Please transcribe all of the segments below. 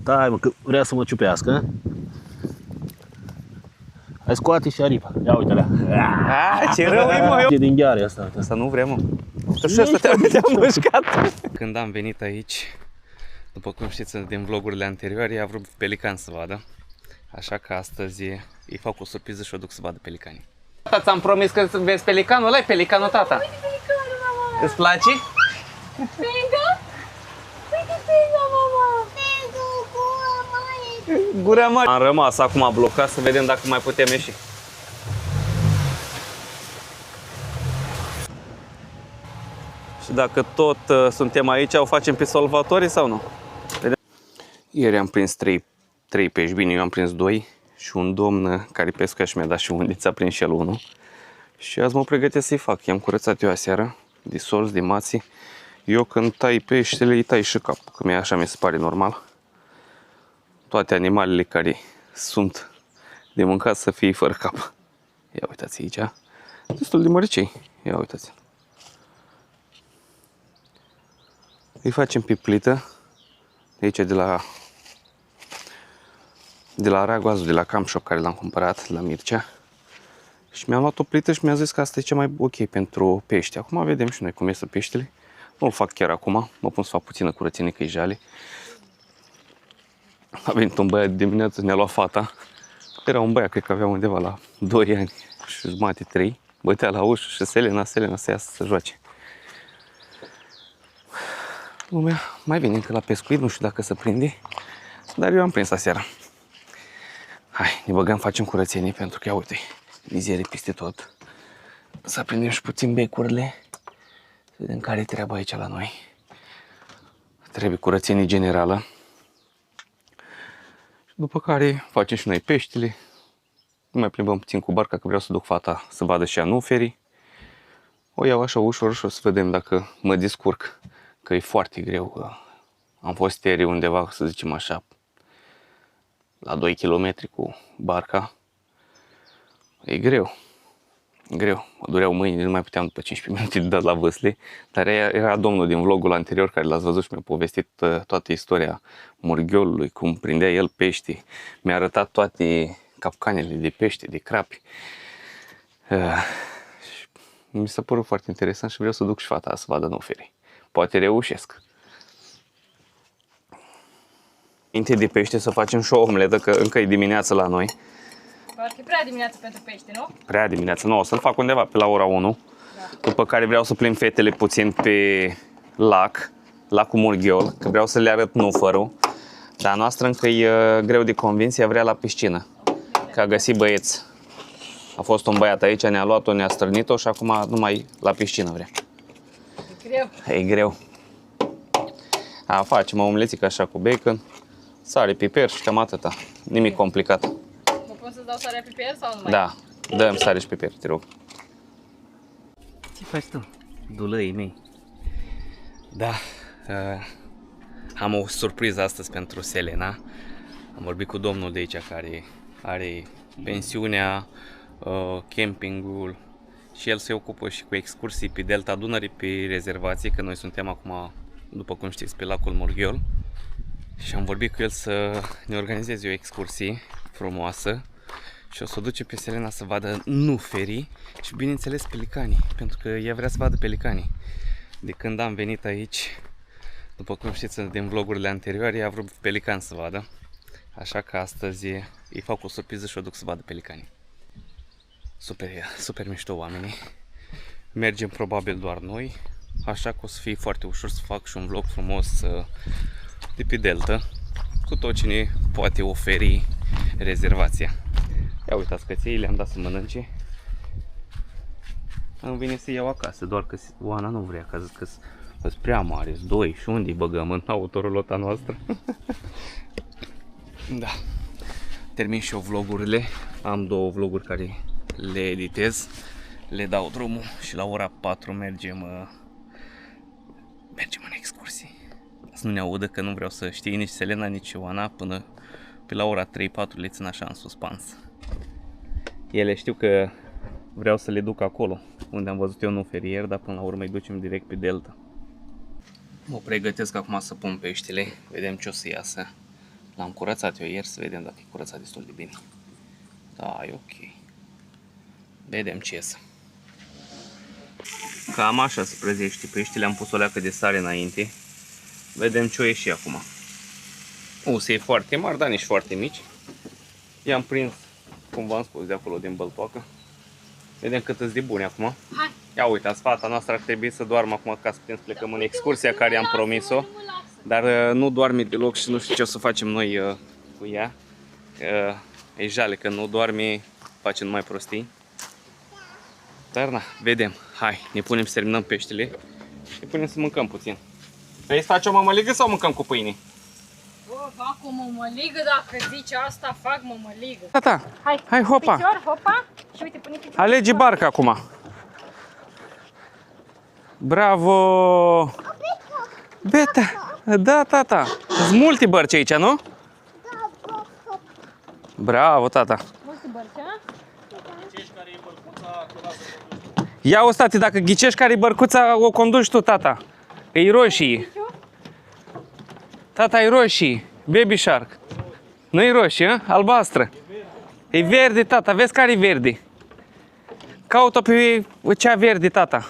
Stai, mă, că vrea să mă ciupească. Hai, scoate și aripa. Ia uite-lea. Ce rău e, mă! E din gheare asta. Asta nu vrem, mă. Și ăsta te-am mușcat. Când am venit aici, după cum știți din vlogurile anterioare, a vrut pelican să vadă. Așa că astăzi îi fac o surpriză și o duc să vadă pelicanii. Tata, ți-am promis că vezi pelicanul? Ăla e pelicanul, tata. Uite pelicanul, mama! Îți place? Penga? Uite penga, mama! Penga, gura mare! Gura mare! Am rămas acum blocat să vedem dacă mai putem ieși. Și dacă tot suntem aici, o facem pe salvatorii sau nu? Vedem. Ieri am prins 3 pești, bine, eu am prins 2 și un domn care pesca și mi-a dat și undiță, a prins și el unul. Și azi mă pregătesc să-i fac. I-am curățat eu aseară, de sorți, de mații. Eu când tai peștele, îi tai și capul, că așa mi se pare normal. Toate animalele care sunt de mâncat să fie fără cap. Ia uitați aici, destul de măricei. Ia uitați. Îi facem pe plită, de aici de la Ragoazul, de la Camp Shop, care l-am cumpărat la Mircea. Și mi-am luat o plită și mi-a zis că asta e cea mai ok pentru pește. Acum vedem și noi cum iese peștele. Nu-l fac chiar acum, mă pun să fac puțină curățenie, că e jale. A venit un băiat dimineață, ne-a luat fata. Era un băiat, cred că avea undeva la 2 ani și jumate, 3. Bătea la ușă și Selena să iasă să joace. Lumea mai vine încă la pescuit, nu știu dacă se prinde, dar eu am prins aseară. Hai, ne băgăm, facem curățenie, pentru că, ia uite, mizerie peste tot. Să prindem și puțin becurile, să vedem care e treaba aici la noi. Trebuie curățenie generală. Și după care facem și noi peștele. Mai plimbăm puțin cu barca, că vreau să duc fata să vadă și anuferii. O iau așa ușor și o să vedem dacă mă descurc, că e foarte greu. Am fost ieri undeva, să zicem așa, la 2 km cu barca. E greu. Greu. Mă dureau mâini, nu mai puteam după 15 minute de dat la vâsle. Dar era domnul din vlogul anterior care l-ați văzut și mi-a povestit toată istoria murghiolului, cum prindea el pești. Mi-a arătat toate capcanele de pește, de crapi. Mi s-a părut foarte interesant și vreau să duc și fata să vadă anuferii. Poate reușesc. Înainte de pește să facem și o omletă, că încă e dimineață la noi. Parcă e prea dimineață pentru pește, nu? Prea dimineață, nu, o să-l fac undeva pe la ora 1. Da. După care vreau să plimb fetele puțin pe lacul Murghiol, că vreau să le arăt nufărul. Dar noastră încă e greu de convins, ea vrea la piscină. Că a găsit băieți. A fost un băiat aici, ne-a luat-o, ne-a strânit-o și acum numai la piscină vrea. E greu. E greu. Facem o omlețică așa cu bacon, sare, piper și cam atâta. Nimic complicat. Mă pun să-ți dau sarea piper sau nu mai? Da, dăm sare și piper, te rog. Ce faci tu, dulăii mei? Da, am o surpriză astăzi pentru Selena. Am vorbit cu domnul de aici care are pensiunea, campingul și el se ocupă și cu excursii pe Delta Dunării, pe rezervație, că noi suntem acum, după cum știți, pe lacul Murghiol. Și am vorbit cu el să ne organizeze o excursie frumoasă și o să o duce pe Selena să vadă nuferii și, bineînțeles, pelicanii, pentru că ea vrea să vadă pelicanii. De când am venit aici, după cum știți din vlogurile anterioare, a vrut pelican să vadă. Așa că astăzi îi fac o surpriză și o duc să vadă pelicanii. Super mișto oamenii. Mergem probabil doar noi, așa că o să fie foarte ușor să fac și un vlog frumos de pe Delta, cu tot cine poate oferi rezervația. Ia uitați căței, le-am dat să mănânce. Îmi vine să iau acasă, doar că Oana nu vrea, că a zis că sunt prea mari, 2 și unde îi băgăm în autorulota noastră. Da. Termin și eu vlogurile. Am 2 vloguri care le editez, le dau drumul și la ora 4 mergem în excursie. Să nu ne audă, că nu vreau să știe nici Selena, nici Ioana până pe la ora 3-4 le țin așa în suspans. Ele știu că vreau să le duc acolo unde am văzut eu nuferier, dar până la urmă îi ducem direct pe Delta. Mă pregătesc acum să pun peștele, vedem ce o să iasă L-am curățat eu ieri, să vedem dacă e curățat destul de bine. Da, e ok. Vedem ce ies. Cam așa se prăzește peștele, am pus o leacă de sare înainte. Vedem ce o ieși acum. Usei foarte mari, dar nici foarte mici. I-am prins, cum v-am spus, de acolo din băltoacă. Vedem cât îți de bune acum. Hai. Ia uitați, fata noastră ar trebui să doarmă acum ca să putem să plecăm în excursia care i-am promis-o. Dar nu doarme deloc și nu știu ce o să facem noi cu ea. E jale că nu doarme, face numai prostii. Dar na, vedem. Hai, ne punem să terminăm peștele și ne punem să mâncăm puțin. Vrei să faci o mămăligă sau mâncăm cu pâine? Bă, fac o mămăligă, dacă zici asta, fac mămăligă. Tata, hai hopa! Picior, hopa. Și uite, pune picior. Alege barca acum. Bravo! Beta! Da, tata! Sunt multe bărci aici, nu? Bravo, tata! Multe bărci, a? Ia o state, dacă ghicești care e bărcuța, o conduci tu, tata. E roșii. Tata, e roșii. Baby Shark. Nu e roșie, a? Albastră. E verde, tata. Vezi care e verde? Caută pe cea verde, tata.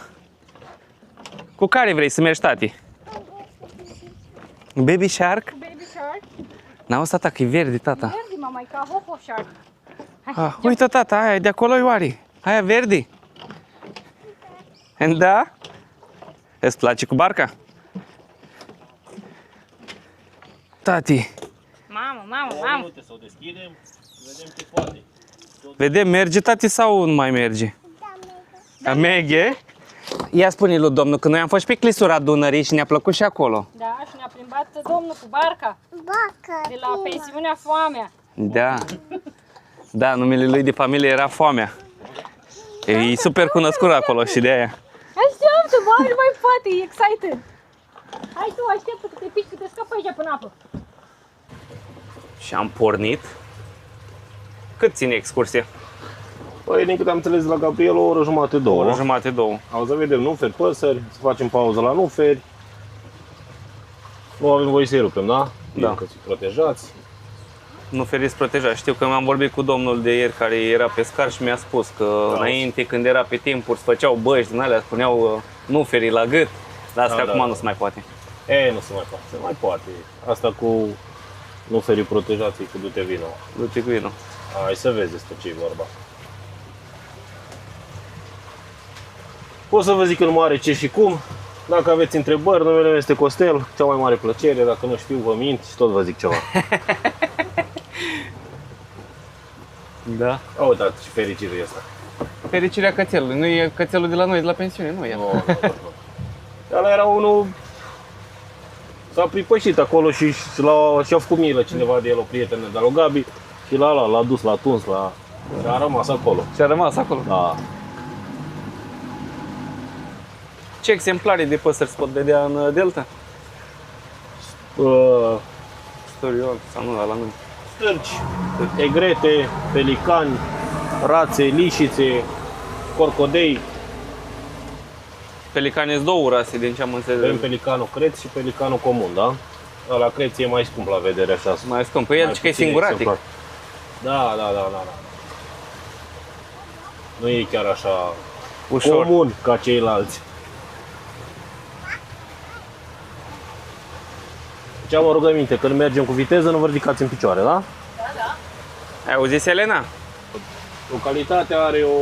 Cu care vrei să mergi, tati? Baby Shark? Baby shark. N-auzi, tata, că e verde, tata. Verde, mama, e ca Hoho shark. Hai, Ah, uite, tata, aia de acolo e oare? Aia verde? Da? Îți place cu barca? Tati, Mamă. Minute să o deschidem, vedem ce poate. vedem, merge, tati, sau nu mai merge? Da, merge. Ia spune lui domnul că noi am fost pe clisura Dunării și ne-a plăcut și acolo. Da, și ne-a plimbat domnul cu barca. De la pensiunea Foamea. Da. Da, numele lui de familie era Foamea. E super cunoscut acolo și de aia. Așteaptă, bă, nu mai poate, e excited. Hai tu, așteaptă că te pici, că te scapă aici până apă. Și am pornit. Cât ține excursia? Păi, din câte am înțeles de la Gabriel, o oră jumate, două. O jumătate, două. O să vedem nuferi, păsări, să facem pauză la nuferi. Nu avem voie să-i rupem, da? Da. Că ți protejați. Nu feriți protejați. Știu că m-am vorbit cu domnul de ieri care era pescar și mi-a spus că înainte, când era pe timpuri, se făceau băști din alea, spuneau nu feri la gât. Dar asta acum nu se mai poate. Nu se mai poate. Se mai poate. Asta cu nuferii protejați cu du-te vino. Du-te cu vinul. Hai să vezi despre ce e vorba. Pot să vă zic în mare ce și cum. Dacă aveți întrebări, numele meu este Costel, cea mai mare plăcere. Dacă nu știu, vă mint și tot vă zic ceva. Da. Uitați și fericirea e asta. Fericirea cățelului. Nu e cățelul de la noi, de la pensiune, nu e. Nu. Ăla era unul... S-a pripășit acolo și și-a făcut milă cineva de el, o prietenă de la Gabi. Și l-a dus, l-a tuns, și a rămas acolo. Și a rămas acolo. Da. Ce exemplare de păsări se pot vedea în delta? Storiol sau nu, la noi. Stârci, egrete, pelicani, rațe, lișițe, corcodei. Pelicane sunt două rase, din ce am înțeles. Avem pelicanul creț și pelicanul comun, da? La creț e mai scump la vedere așa. Mai scump. Păi el că e singuratic. Da. Nu e chiar așa Ușor. comun ca ceilalți. Ce am o rugăminte, când mergem cu viteză nu vă ridicați în picioare, da? Da. Ai auzit, Elena? Localitatea are o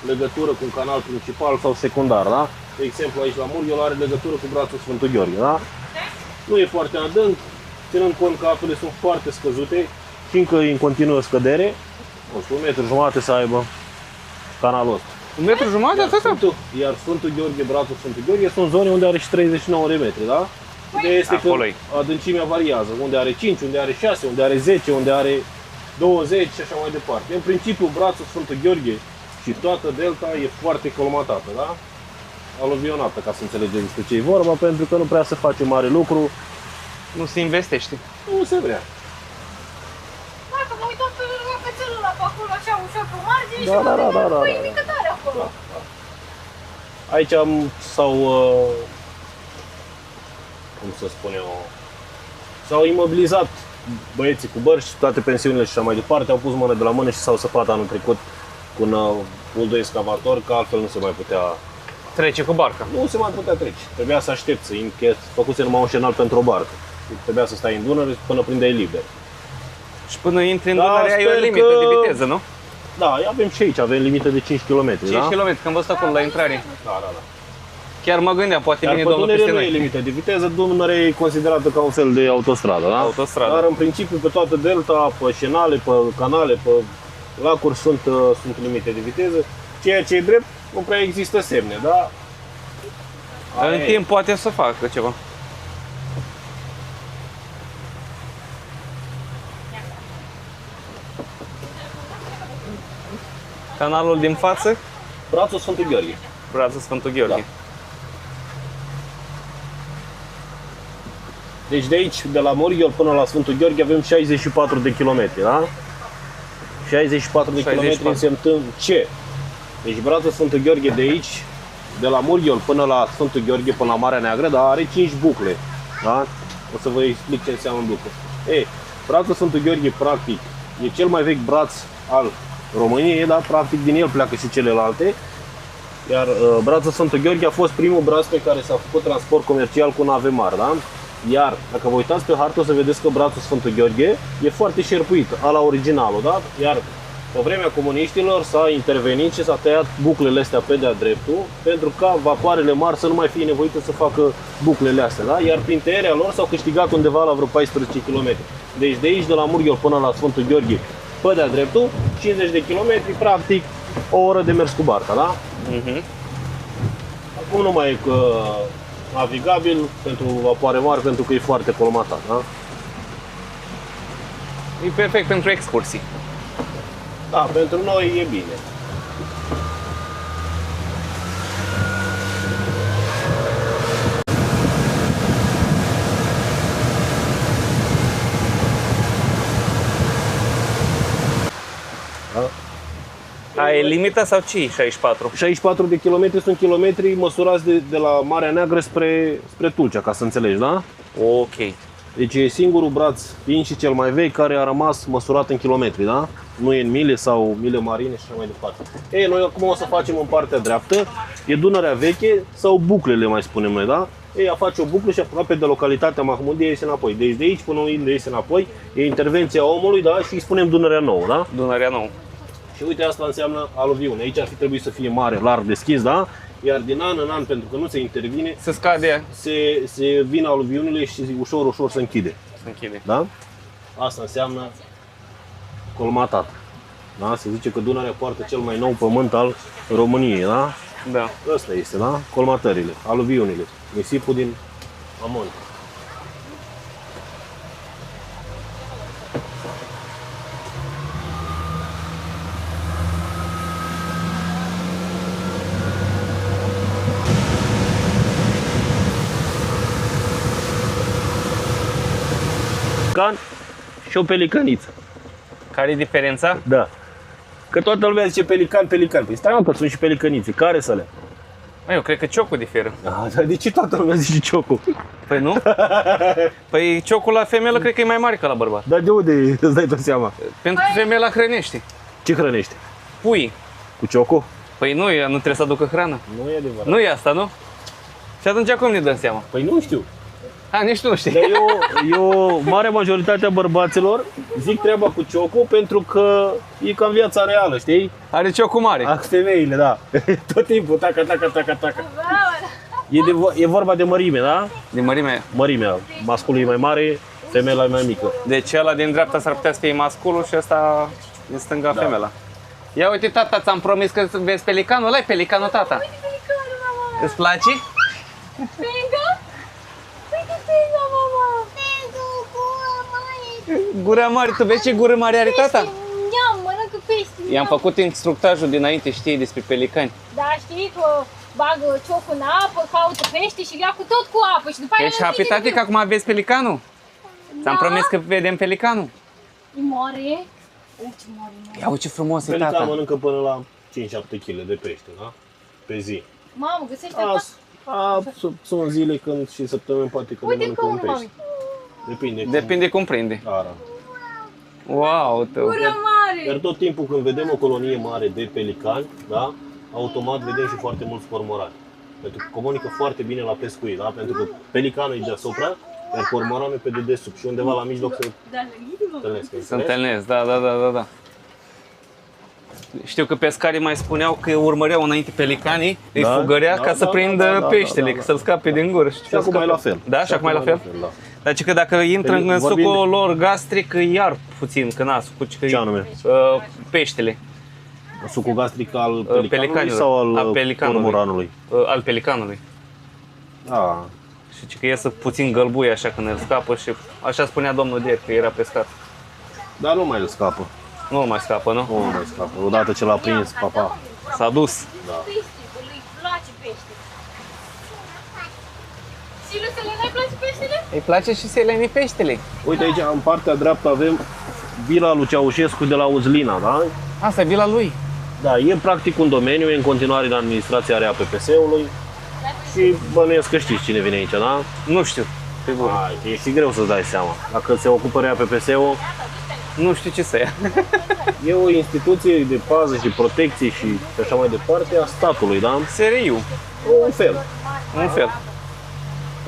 legătură cu un canal principal sau secundar, da? De exemplu, aici la Murghiol are legătură cu brațul Sfântul Gheorghe, da? Nu e foarte adânc, ținând cont că apele sunt foarte scăzute și încă e în continuă scădere. Nu știu, 1,5 m să aibă canalul ăsta. 1,5 m atâta? Iar Sfântul Gheorghe, brațul Sfântul Gheorghe, sunt zone unde are și 39 de metri, da? Ideea este că adâncimea variază, unde are 5, unde are 6, unde are 10, unde are 20 și așa mai departe. În principiu, brațul Sfântul Gheorghe și toată delta e foarte colmatată, da? Aluvionată, ca să înțelegeți despre ce e vorba, pentru că nu prea se face mare lucru. Nu se investește. Nu se vrea. Hai că mă uitam pe cățelul ăla pe acolo, așa ușor pe margine și mă gândeam, băi, mică tare acolo. Aici cum să spun eu, s-au imobilizat băieții cu bărci, toate pensiunile și așa mai departe, au pus mână de la mână și s-au săpat anul trecut cu un buldoi excavator, că altfel nu se mai putea. Trece cu barca. Nu se mai putea trece. Trebuia să aștepți, să închet, făcuse numai un șenal pentru o barcă. Trebuia să stai în Dunăre până prindeai liber. Și până intri în Da, Dunăre ai o sper limită că- de viteză, nu? Da, avem și aici, avem limită de 5 km. 5 da? km, că am văzut acolo la intrare. Da. Chiar mă gândeam, poate Dar vine pe domnul Dunăre peste nu e noi. limită de viteză, Dunăre e considerată ca un fel de autostradă, da? Autostradă. Dar în principiu pe toată delta, pe șenale, pe canale, pe lacuri sunt limite de viteză. Ceea ce e drept, nu prea există semne, da? În timp poate să facă ceva. Canalul din față, Brațul Sfântul Gheorghe. brațul Sfântul Gheorghe. Da. Deci de aici, de la Moriol până la Sfântul Gheorghe, avem 64 de kilometri, da? 64 de kilometri 64. însemnând ce? Deci brațul Sfântul Gheorghe de aici, de la Moriol până la Sfântul Gheorghe, până la Marea Neagră, dar are 5 bucle, da? O să vă explic ce înseamnă bucle. Ei, brațul Sfântul Gheorghe, practic, e cel mai vechi braț al României, dar practic din el pleacă și celelalte. Iar brațul Sfântul Gheorghe a fost primul braț pe care s-a făcut transport comercial cu nave mari, da? Iar dacă vă uitați pe hartă o să vedeți că brațul Sfântul Gheorghe e foarte șerpuit, ala originalul, da? Iar pe vremea comuniștilor s-a intervenit și s-a tăiat buclele astea pe de-a dreptul, pentru ca vapoarele mari să nu mai fie nevoite să facă buclele astea, da? Iar prin tăierea lor s-au câștigat undeva la vreo 14 km. Deci de aici, de la Murghiol până la Sfântul Gheorghe, pe de-a dreptul, 50 de km, practic o oră de mers cu barca, da? Acum nu mai e navigabil pentru vapoare mari, pentru că e foarte colmatat, da? E perfect pentru excursii. Da, pentru noi e bine. Aia e limita sau ce? 64? 64 de kilometri sunt kilometri măsurați de la Marea Neagră spre Tulcea, ca să înțelegi, da? Ok. Deci e singurul braț, fiind și cel mai vechi, care a rămas măsurat în kilometri, da? Nu e în mile sau mile marine și așa mai departe. Ei, noi acum o să facem în partea dreaptă, e Dunărea veche sau buclele, mai spunem noi, da? Ei, a face o buclă și aproape de localitatea Mahmudia iese înapoi. Deci de aici până unde iese înapoi, e intervenția omului, da? Și îi spunem Dunărea Nouă, da? Dunărea Nouă. Și uite, asta înseamnă aluviune. Aici ar fi trebuit să fie mare, larg, deschis, da? Iar din an în an, pentru că nu se intervine, Se scade, se vin aluviunile și ușor, ușor se închide. se închide. Da? Asta înseamnă colmatat. Da? Se zice că Dunărea poartă cel mai nou pământ al României, da? Da. Ăsta este, da? Colmatările, aluviunile, nisipul din Amon. Can și o pelicăniță. Care e diferența? Da. Că toată lumea zice pelican, pelican. Păi stai mă, că sunt și pelicănițe. Care să le? Măi, eu cred că ciocul diferă. Da, dar de ce toată lumea zice ciocul? Păi nu? Păi ciocul la femeie cred că e mai mare ca la bărbat. Dar de unde îți dai tot seama? Pentru că femeia hrănește. Ce hrănește? Pui. Cu ciocul? Păi nu, ea nu trebuie să aducă hrană. Nu e adevărat. Nu e asta, nu? Și atunci cum ne dăm seama? Păi nu știu. Nici tu nu știi. Dar eu, mare majoritatea bărbaților zic treaba cu ciocul pentru că e ca în viața reală, știi? Are ciocul mare. A, femeile, da. Tot timpul, taca, taca, taca, taca. E vorba de mărime, da? Din mărimea. Mărimea. Masculul e mai mare, femeia e mai mică. Deci ăla din dreapta s-ar putea să fie masculul și ăsta din stânga femeia. Ia uite, tata, ți-am promis că vezi pelicanul. Ăla e pelicanul, tata. Uite pelicanul, mama! Îți place? Penga? Uite penga, mama! Penga, gura mare! Gura mare, tu vezi ce gură mare are tata? Ia, mănâncă pește! I-am făcut instructajul dinainte, știi, despre pelicani. Da, știi că bagă ciocul în apă, caută pește și ia cu tot cu apă și după aia... Ești happy, tati, că acum vezi pelicanul? Ți-am promis că vedem pelicanul. E mare? Ce mare, mare. Ia uite ce frumos e, Pelican tata. mănâncă până la 5-7 kg de pește, da? Pe zi. Mamă, găsește asta? Sunt zile când și săptămâni poate că Uite mănâncă că un unul, pește. mami. Depinde cum prinde. Ara. Wow, tău. Gură mare! Iar tot timpul când vedem o colonie mare de pelicani, da, automat vedem și foarte mulți cormorani. Pentru că comunică foarte bine la pescuit, da? Pentru că pelicanul e deasupra, iar cormoranul e pe dedesubt și undeva la mijloc se întâlnesc. Se întâlnesc, da. Știu că pescarii mai spuneau că urmăreau înainte pelicanii, îi fugărea ca să prindă peștele, să-l scape din gură. Și acum e la fel. Da, și acum e la fel? Da. Dar că dacă intră în sucul lor gastric, îi puțin, că nasul. Ce anume? Peștele. Sucul gastric al pelicanului sau al cormoranului? Al pelicanului. Da. Și că iese puțin gălbuie așa când îl scapă și așa spunea domnul Dier că era pescat. Dar nu mai îl scapă. Nu mai scapă, nu? Nu mai scapă. Odată ce l-a prins, papa. S-a dus. Da. Îi place pește. Și lui Selena îi place peștele? Îi place și Selenii peștele. Uite aici, în partea dreaptă, avem vila lui Ceaușescu de la Uzlina, da? Asta e vila lui. Da, e practic un domeniu, e în continuare în administrația rea PPS-ului și bănuiesc că știți cine vine aici, da? Nu știu. E și greu să-ți dai seama. Dacă se ocupă rea PPS-ul, nu știu ce să ia. e o instituție de pază și protecție și așa mai departe a statului, da? Seriu. Un fel. Un fel.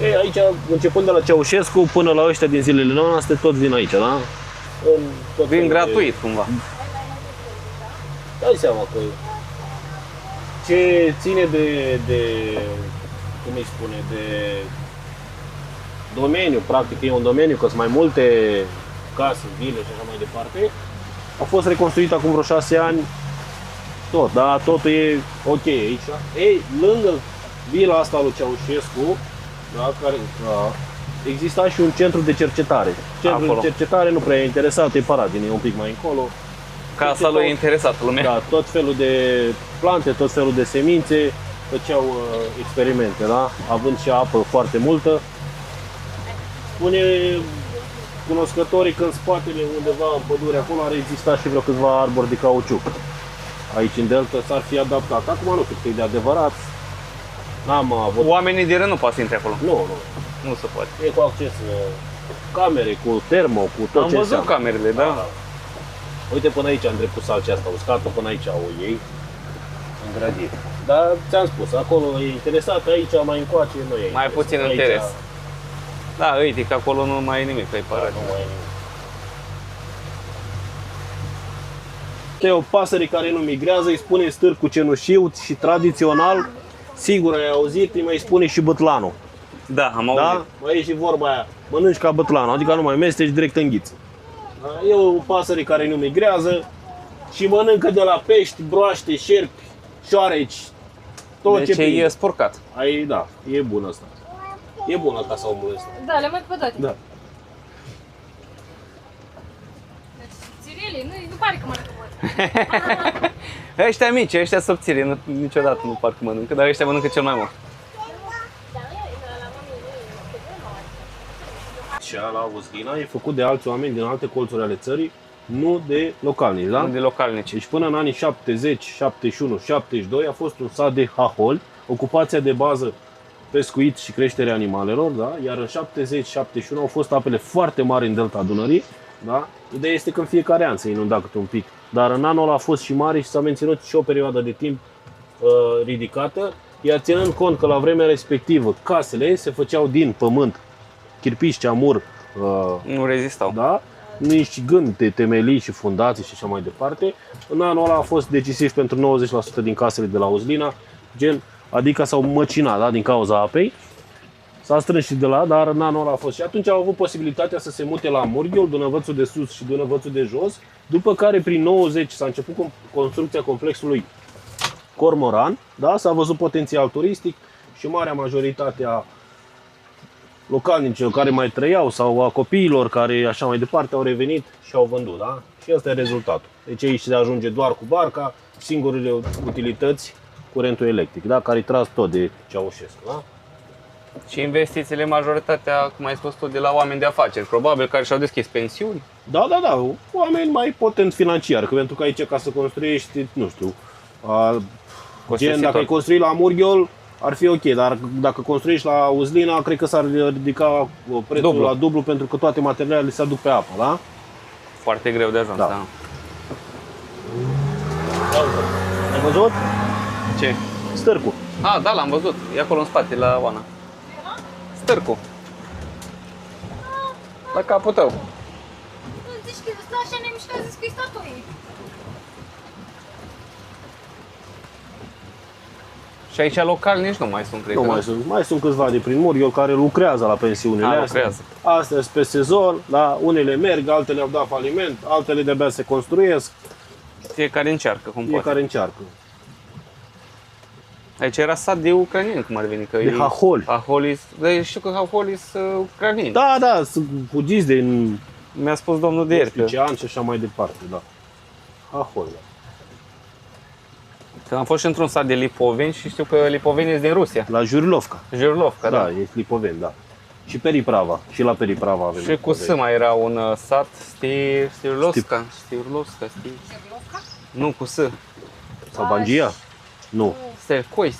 E, aici, începând de la Ceaușescu până la ăștia din zilele noastre, toți vin aici, da? Vin gratuit, cumva. Dai seama că ce ține de cum îi spune, de domeniu, practic e un domeniu, că sunt mai multe case, vile și așa mai departe, a fost reconstruit acum vreo 6 ani tot, da, totul e ok aici. Ei, lângă vila asta lui Ceaușescu, da, care exista și un centru de cercetare. Centrul de cercetare nu prea e interesat, e Paradine, e un pic mai încolo. Casa lui e interesată lumea. Da, tot felul de plante, tot felul de semințe, făceau experimente, da? Având și apă foarte multă. Spune cunoscătorii că în spatele, undeva în pădure, acolo ar exista și vreo câțiva arbori de cauciuc. Aici în delta s-ar fi adaptat. Acum nu știu că e de adevărat. N-am avut... Oamenii de rând nu poate să intre acolo. Nu. Nu se poate. E cu acces camere, cu termo, cu tot Am ce văzut înseamnă. camerele, da. Uite până aici, în dreptul salcea asta uscată, până aici o iei, în grădire. Dar ți-am spus, acolo e interesat, aici mai încoace nu e. Mai puțin aici, interes. Da, uite că acolo nu mai e nimic, că e parat. Nu mai e nimic. E o pasăre care nu migrează, îi spune stârcu cenușiu și tradițional, sigur ai auzit, îi mai spune și bătlanul. Da, am auzit. Da? Mai e și vorba aia, mănânci ca bătlanul, adică nu mai mesteci, direct în ghiță. E o pasăre care nu migrează și mănâncă de la pești, broaște, șerpi, șoareci, tot deci ce prinde. e spurcat. Ai, da, e bun asta. E bună casa omului ăsta. Da, le-am mai pe toate. Da. Deci, țirele, nu pare că mănâncă mult. Ăștia mici, ăștia subțiri, niciodată nu parcă mănâncă, dar ăștia mănâncă cel mai mult. Și la Uzlina e făcut de alți oameni din alte colțuri ale țării, nu de localnici, da? Nu de localnici. Deci până în anii 70, 71, 72 a fost un sat de haholi, ocupația de bază pescuit și creșterea animalelor, da? Iar în 70-71 au fost apele foarte mari în delta Dunării, da? Ideea este că în fiecare an se inunda câte un pic, dar în anul ăla a fost și mare și s-a menținut și o perioadă de timp ridicată, iar ținând cont că la vremea respectivă casele se făceau din pământ, chirpici, ceamur, Nu rezistau. da? Nici gând de temelii și fundații și așa mai departe. În anul ăla a fost decisiv pentru 90% din casele de la Uzlina, adică s-au măcinat, da? Din cauza apei. S-a strâns și de la, dar în anul ăla a fost. Și atunci au avut posibilitatea să se mute la Murghiul, Dunăvățul de sus și Dunăvățul de jos, după care prin 90 s-a început construcția complexului Cormoran, da? S-a văzut potențial turistic și marea majoritate a localnicilor care mai trăiau sau a copiilor care așa mai departe au revenit și au vândut, da? Și asta e rezultatul. Deci aici se ajunge doar cu barca, singurele utilități, curentul electric, da? Care-i tras tot de Ceaușescu, da? Și investițiile, majoritatea, cum ai spus tu, de la oameni de afaceri, probabil, care și-au deschis pensiuni. Da, oameni mai potent financiar, că pentru că aici ca să construiești, nu știu, gen dacă ai construit la Murghiol, ar fi ok, dar dacă construiești la Uzlina, cred că s-ar ridica prețul Dublu. la dublu, pentru că toate materialele se aduc pe apă, da? Foarte greu de ajuns, Da. da. Ai văzut? Ce? Stârcul. Ah, da, l-am văzut. E acolo în spate, la Oana. Stârcu. La capul tău. Nu zici că stă așa nemișcat, zici că e statuie. Și aici local nici nu mai sunt, cred Nu că. mai sunt câțiva de prin Murghiol care lucrează la pensiunile astea. Lucrează. Astea sunt pe sezon, da? Unele merg, altele au dat faliment, altele de-abia se construiesc, Fiecare încearcă cum poate. fiecare încearcă. Aici era sat de ucraineni, cum ar veni. Că De haholi. Haholis. Dar știu că Haholis sunt ucraineni. Da, da, sunt fugiți de Mi-a spus domnul de ieri că, ce ani și așa mai departe, da. Ahol, da. că am fost și într-un sat de lipoveni și știu că lipoveni sunt din Rusia. La Jurilovca. Jurlovca, Da, da. e Lipoveni, da. Și Periprava. Și la Periprava avem. Și cu Lipoveni. S mai era un sat, Stirlovska. Nu, cu S. Sau Bangia? Nu. Stercoi,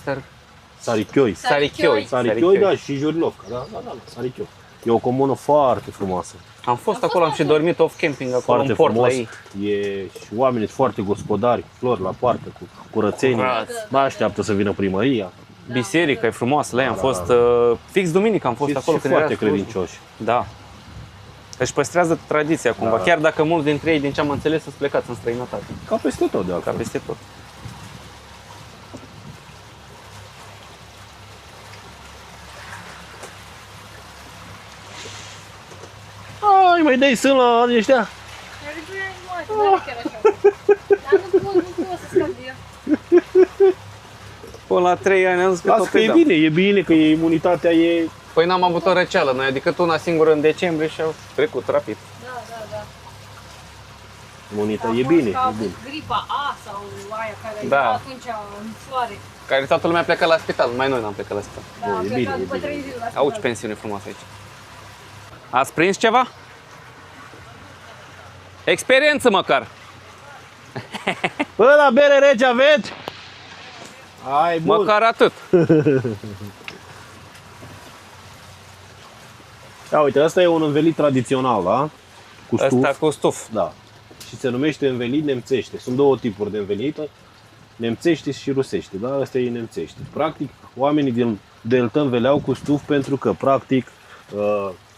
Sarichioi. Sarichioi. Sarichioi, da, și Jurilovca. Da, da, da, Sarichioi. E o comună foarte frumoasă. Am fost acolo, am și dormit off camping acolo Foarte în port frumos. la ei. E și oamenii sunt foarte gospodari, flori la poartă, cu curățenie. Curat. Nu așteaptă să vină primăria. Biserica e frumoasă, la ei am fost fix duminică am fost Și, acolo și când foarte era slujbă. credincioși. Da. Își păstrează tradiția cumva, Da. chiar dacă mulți dintre ei, din ce am înțeles, sunt plecați în străinătate, Ca peste tot, de ca altfel. peste tot. Ai, mai dai sân la ăștia? Nu e chiar așa. Dar nu pot să scap de el. Până la 3 ani am zis că Las tot că îi e dau. bine, că imunitatea e... Păi n-am avut o răceală noi, adică una singură în decembrie și au trecut rapid. Da, da, da. Imunitatea A e fost bine, ca e bine. gripa A sau aia care Da. era atunci în soare. Care toată lumea plecă la spital, numai noi n-am plecat la spital. Da, Bun, am e plecat bine, după e 3 bine. zile la Au ce spital. pensiune frumoasă aici. Ați prins ceva? Experiență măcar. Bă, la bere rece aveți? Ai, bun. Măcar atât. Da, uite, asta e un învelit tradițional, da? Cu stuf. Asta cu stuf. Da. Și se numește învelit nemțește. Sunt două tipuri de învelit, nemțește și rusește, da? Asta e nemțește. Practic, oamenii din Delta înveleau cu stuf pentru că, practic,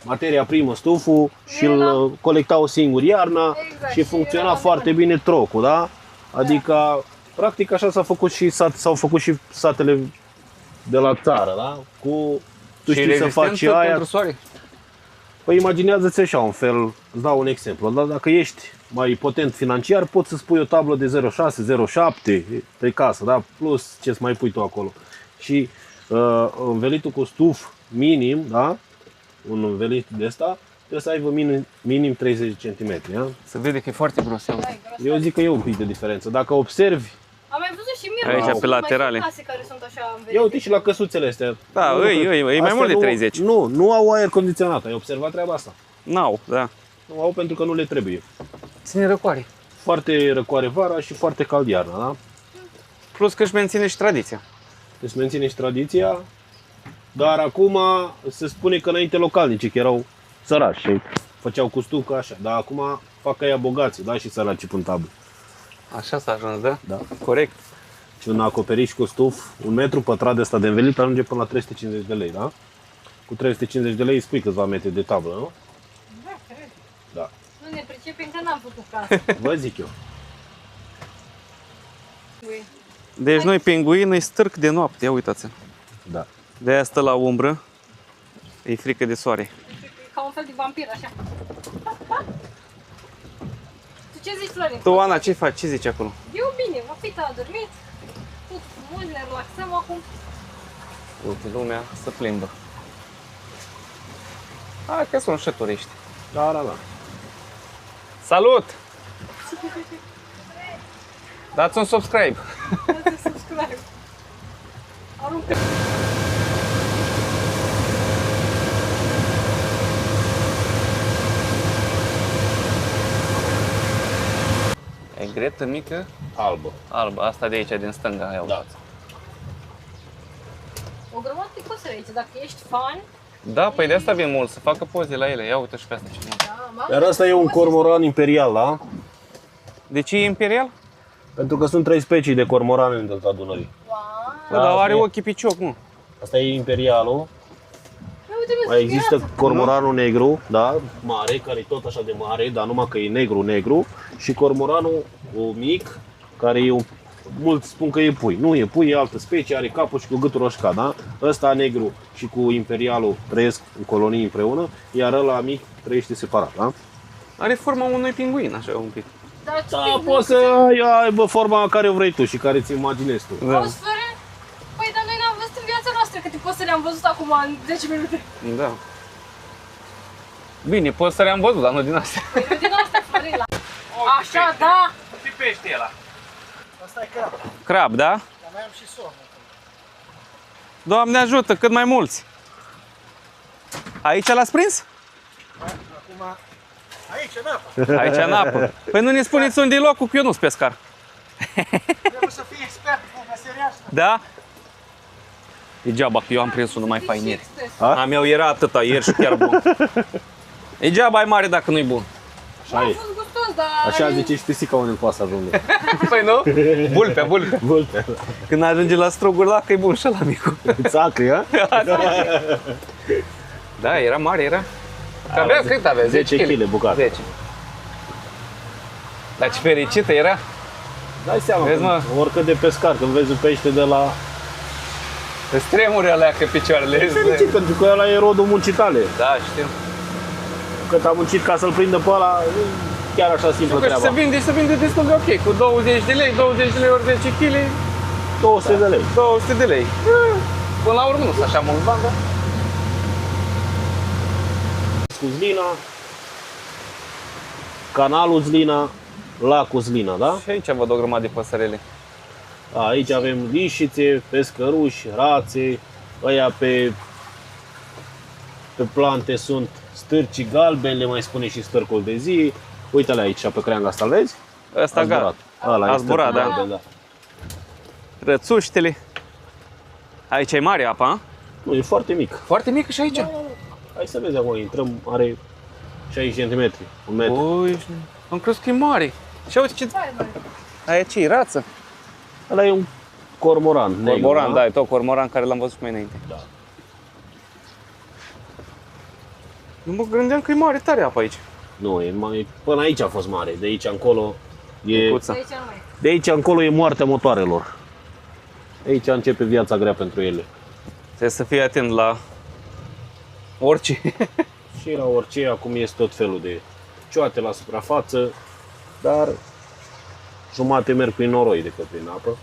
materia primă, stuful, și îl colectau singur iarna Exact, și și funcționa era foarte bine trocul, da? Adică, practic, așa s-au făcut și satele de la țară, da? Cu, tu Și știi să faci și aia. pentru soare. Păi imaginează-ți așa un fel, îți dau un exemplu, dar dacă ești mai potent financiar, poți să-ți pui o tablă de 0,6, 0,7 pe casă, da? Plus ce-ți mai pui tu acolo. Și învelitul cu stuf minim, da? Un învelit de ăsta, trebuie să aibă minim 30 cm, da? Se vede că e foarte gros. ia uite. Eu zic că e un pic de diferență. Dacă observi, Am mai văzut și mie. Aici, mai pe sunt laterale. case care sunt așa învelite. ia uite și la căsuțele astea. Da, Nu, e mai astea mult de nu- 30. Nu au aer condiționat, ai observat treaba asta? N-au, da. Nu au pentru că nu le trebuie. Ține răcoare. Foarte răcoare vara și foarte cald iarna, da? Plus că își menține și tradiția. Deci menține și tradiția, dar acum se spune că înainte localnicii că erau săraci și făceau cu stucă așa, dar acum fac aia bogații, da, și săraci în tablă. Așa s-a ajuns, da? Da. Corect. Și un acoperiș cu stuf, 1 metru pătrat de ăsta de învelit ajunge până la 350 de lei, da? Cu 350 de lei îi spui câțiva metri de tablă, nu? Da, cred. Da. Nu ne pricepem că n-am făcut casă. Vă zic eu. Deci noi pinguini îi stârc de noapte, ia uitați. Da. De aia stă la umbră. E frică de soare. E ca un fel de vampir, așa. Tu ce zici, Florin? Tu, Ana, ce faci? Ce zici acolo? Eu bine, mă fita a dormit. Tot frumos, ne relaxăm acum. Uite, lumea să plimbă. Hai că sunt șăturiști. Da, da, da. Salut! Dați un subscribe. Dați subscribe. Aruncă. E gretă mică, Albă. albă. Asta de aici, din stânga, ia Da. uitați. O grămadă de păsări aici, dacă ești fan. Da, păi de asta vin mult, să facă poze la ele. Ia uite și pe asta ce mult. Da, Iar asta e un cormoran imperial, da? De ce e imperial? Pentru că sunt 3 specii de cormoran în delta Dunării. Wow. Bă, dar are ochii picioc, nu? Asta e imperialul. Uite, Mai există cormoranul negru, da, mare, care e tot așa de mare, dar numai că e negru, și cormoranul mic, care e mulți spun că e pui. Nu e pui, e altă specie, are capul și cu gâtul roșcat, da? Ăsta negru și cu imperialul trăiesc în colonii împreună, iar ăla mic trăiește separat, da? Are forma unui pinguin, așa un pic. Da, poți să ai forma care o vrei tu și care ți imaginezi tu. Da. Păi, dar noi n-am văzut în viața noastră câte păsări am văzut acum în 10 minute. Da. Bine, păsări am văzut, dar nu din astea. Păi nu din astea, Florila. Așa, da. Ce pește e ăla? Asta e crab. Crab, da? Dar mai am și somn. Doamne ajută, cât mai mulți. Aici l-ați prins? Acum, aici, în apă. Aici în apă. Păi nu ne spuneți unde e locul, că eu nu sunt pescar. Trebuie să fii expert în meseria asta. Da? Degeaba că eu am prins unul mai fain ieri. A? A meu era atâta ieri și chiar bun. Degeaba e mare dacă nu-i bun. Așa A e. fost gustos, dar... Așa zice și pisica unde poate să ajungă. Păi nu? Bulpea. Vulpea. Când ajunge la struguri la că e bun și la micu. Țacri, a? Da, era mare, era. Că avea, cât avea? 10 kg bucată. 10. Dar ce fericită era. Dai seama, Vezi, mă? oricât de pescar, când vezi un pește de la... Îți tremure alea că picioarele. Fericit, pentru că ăla e rodul muncii tale. Da, știu. Cât a muncit ca să-l prindă pe ăla, e chiar așa simplă Știu că treaba. se vinde destul de ok. Cu 20 de lei, 20 de lei ori 10 kg, 200 de lei. 200 de lei. Până la urmă nu sunt așa mult bani, da? Cu Zlina, canalul Zlina, lacul Zlina, da? Și aici văd o grămadă de păsărele. Aici avem lișițe, pescăruși, rațe, ăia pe plante sunt stârci galbeni, le mai spune și stârcul de zi. Uite-le aici, pe creanga asta, vezi? Ăsta A gata. zburat. Ăla e A zburat, stârcul da. galben, da. Rățuștele. Aici e mare apa, a? Nu, e foarte mic. Foarte mică și aici. Hai să vezi acum, intrăm, are 60 cm, un metru. Ui, am crezut că e mare. Și uite ce... Hai, măi. Aia ce e, rață? Ăla e un cormoran negru, Cormoran, da, e tot cormoran care l-am văzut mai înainte. Da. Nu mă gândeam că e mare tare apa aici. Nu, e mai, până aici a fost mare, de aici încolo e, Micuță. De aici nu mai. de aici încolo e moartea motoarelor. Aici începe viața grea pentru ele. Trebuie să fii atent la orice. Și la orice, acum este tot felul de cioate la suprafață, dar jumate merg prin noroi decât prin apă.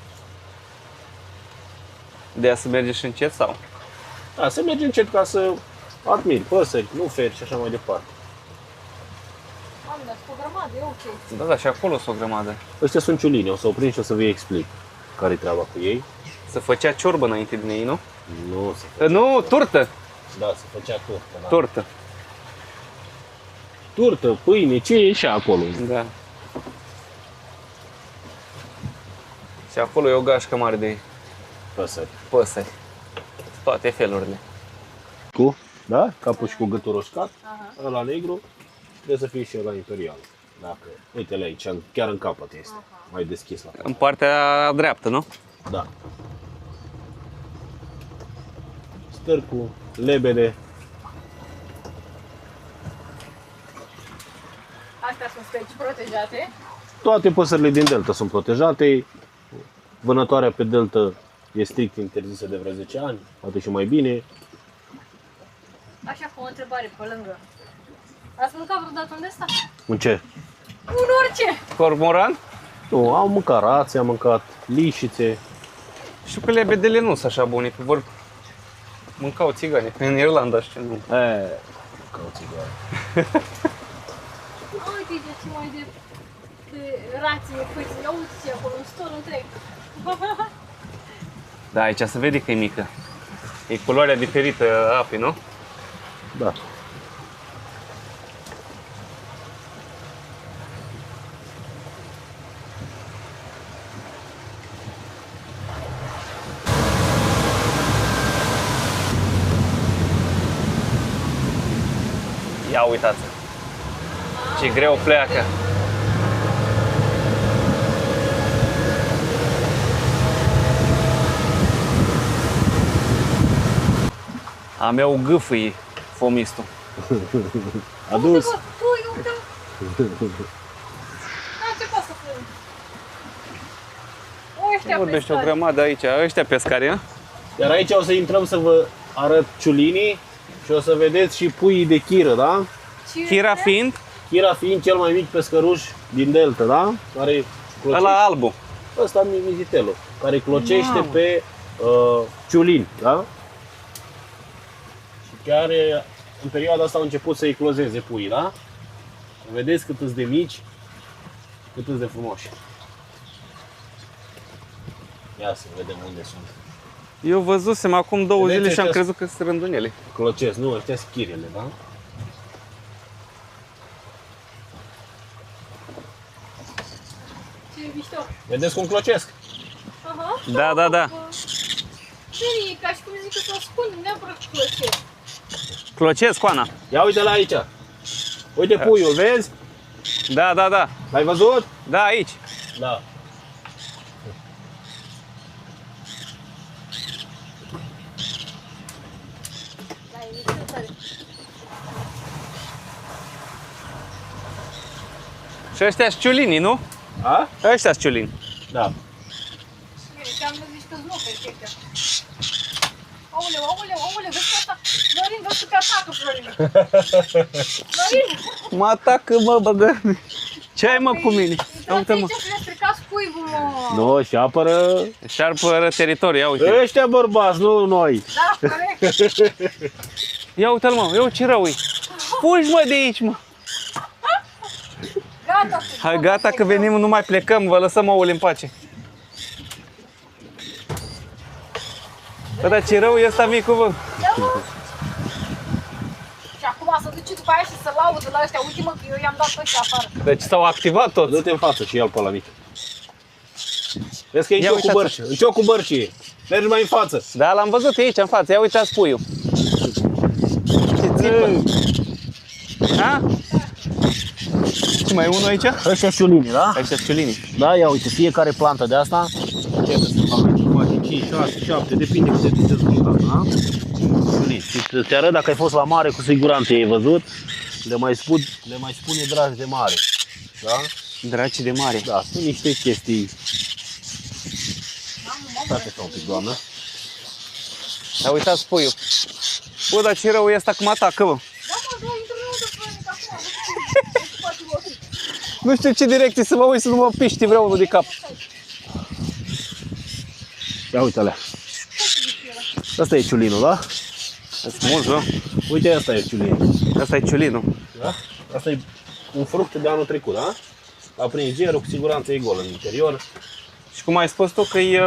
De a să merge și încet sau? Da, se merge încet ca să admiri păsări, nu feri și așa mai departe. Doamne, dar sunt o grămadă, e ok. Da, da, și acolo sunt o grămadă. Ăștia sunt ciulini, o să oprim și o să vă explic care-i treaba cu ei. Se făcea ciorbă înainte din ei, nu? Nu, se, Nu, turtă. da, se făcea turtă. Da. Turtă. Turtă, pâine, ce e și acolo? Da. Și acolo e o gașcă mare de Păsări. păsări. Toate felurile. Cu, da? Capul și cu gâtul roșcat, Aha. ăla negru, trebuie să fie și ăla imperial. Dacă, uite-le aici, chiar în capăt este, mai deschis la capăt. În partea dreaptă, nu? Da. Stârcu, lebede, Astea sunt specii protejate. toate păsările din delta sunt protejate. Vânătoarea pe delta e strict interzisă de vreo 10 ani, poate și mai bine. Așa, cu o întrebare pe lângă. Ați mâncat vreodată unde ăsta? În ce? Un orice! Cormoran? Nu, am mâncat rațe, am mâncat lișițe. Știu că lebedele nu sunt așa bune, că vor mâncau țigani. În Irlanda știu, nu. Ca o țigară. Uite, ce mai de rație, păi, ia uite ce e acolo, un stol întreg. Da, aici se vede că e mică. E culoarea diferită a apei, nu? Da. Ia uitați. Ce greu pleacă. A meu gâfâi fomistul. Adus. Uite, uite. Ce poți să faci? Ăștia Vorbește o pescari. grămadă aici. Ăștia pescari, a? Iar aici o să intrăm să vă arăt ciulinii și o să vedeți și puii de chiră, da? Cine Chira este? fiind Chira fiind cel mai mic pescăruș din delta, da? Care clocește, ăla albu. ăsta mizitelul, care clocește pe ciulini, da? Și chiar în perioada asta au început să eclozeze puii, da? Vedeți cât îs de mici, cât îs de frumoși. Ia să vedem unde sunt. Eu văzusem acum 2 Vedeți, zile și am ăștia crezut că sunt rândunele. Clocesc, nu, ăștia sunt chirele, da? Ce mișto. Vedeți cum clocesc? Aha. Da, da, da. Ce e? Ca și cum zic că s-o spun, neapărat cu plăcere. Clocesc, Oana. Ia uite la aici. Uite puiul, vezi? Da, da, da. L-ai văzut? Da, aici. Da. Da, e mișto tare. Și ăștia sunt ciulinii, nu? A? Ăștia sunt ciulini. Da. Bine, te-am văzut niște znupe ăștia. Aoleu, aoleu, aoleu, vezi pe asta? Florin, vezi că te atacă, Florin. Florin! Mă atacă, mă, băgă. Ce ai, mă, cu mine? Ia uite, mă. Aici și le-a stricat cuibul, mă. Nu, și apără Și-ar teritoriul, ia uite. ăștia bărbați, nu noi. Da, corect. Ia uite-l, mă, eu ce rău e. Fugi, mă, de aici, mă. Gata. Hai, gata că venim, nu mai plecăm, vă lăsăm ouăle în pace. Bă, dar ce rău e ăsta micul, bă. Da, mă. Și acum să duci după aia și să laudă la ăștia. Uite, mă, că eu i-am dat pe ăștia afară. Deci s-au activat toți. Du-te în față și ia-l pe ăla mic. Vezi că e în Ia cioc cu uitați. bărci. În cioc cu bărci. Mergi mai în față. Da, l-am văzut aici, în față. Ia uitați puiul. Ce țipă. Ha? Ce mai e unul aici? Ăștia ciulini, da? Ăștia sunt ciulinii. Da, ia uite, fiecare plantă de asta începe să facă poate 5, 6, 7, depinde cât de dezvoltat, da? Ciulini. Și te arăt, dacă ai fost la mare, cu siguranță ai văzut, le mai spune dragi de mare, da? Draci de mare. Da, sunt niște chestii. Stai un pic, doamnă. Ia uitați puiul. Bă, dar ce rău e ăsta cum atacă, bă. Da, mă, da, intră eu de Florin, acum. Nu știu ce direcție să mă uit să nu mă piști vreunul de cap. Ia uite alea. Asta e ciulinul, da? Sunt mulți, bă. Uite, asta e ciulinul. Asta e ciulinul. Da? Asta e un fruct de anul trecut, da? A prins gerul, cu siguranță e gol în interior. Și cum ai spus tu că e...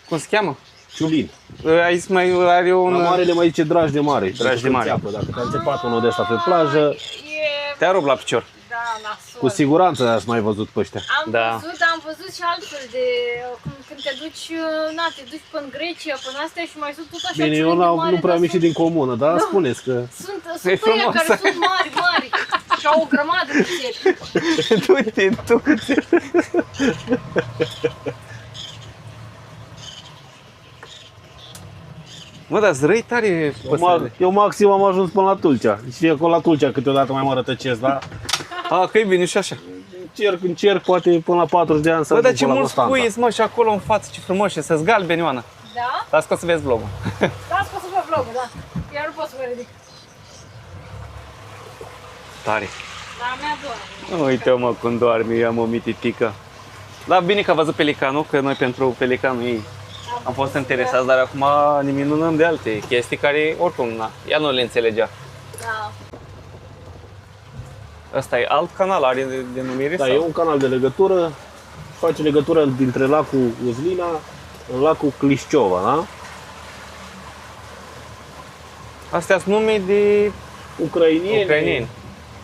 Cum se cheamă? Ciulin. Aici mai are un... La mare le mai zice dragi de mare. Dragi de mare. Dacă te-a înțepat unul de ăsta pe plajă, E... Te-a rupt la picior. Da, nasol. cu siguranță ați mai văzut pe ăștia. Am văzut și altfel de... Când te duci, na, te duci până în Grecia, până astea și mai sunt tot așa Bine, eu ciulini de mare, nu prea am dar ieșit din comună, dar spuneți că... Sunt E ăia frumos. care sunt mari, mari și au o grămadă de țepi. Du-te, du-te. Mă, dar zrăi tare păsările. Eu maxim am ajuns până la Tulcea. Și acolo la Tulcea câteodată mai mă rătăcesc, da? A, că e bine și așa. Încerc, poate până la 40 de ani să Bă, dar ajung ce până la mulți Constanța. pui mă, și acolo în față, ce frumos și să-ți galbeni, Ioana. Da? Las că o să vezi vlogul. Da, pot să fac vlogul, da. Iar nu pot să mă ridic. Tare. Dar mea doar. Uite mă cum doarme, eu am o mititică. Da, bine că a văzut pelicanul, că noi pentru pelicanul ei am fost interesați, dar acum ne minunăm de alte chestii care oricum ea nu le înțelegea. Da. Ăsta e alt canal, are denumire? Da, sau? e un canal de legătură, face legătură dintre lacul Uzlina în lacul Clișciova, da? Astea sunt nume de ucraineni.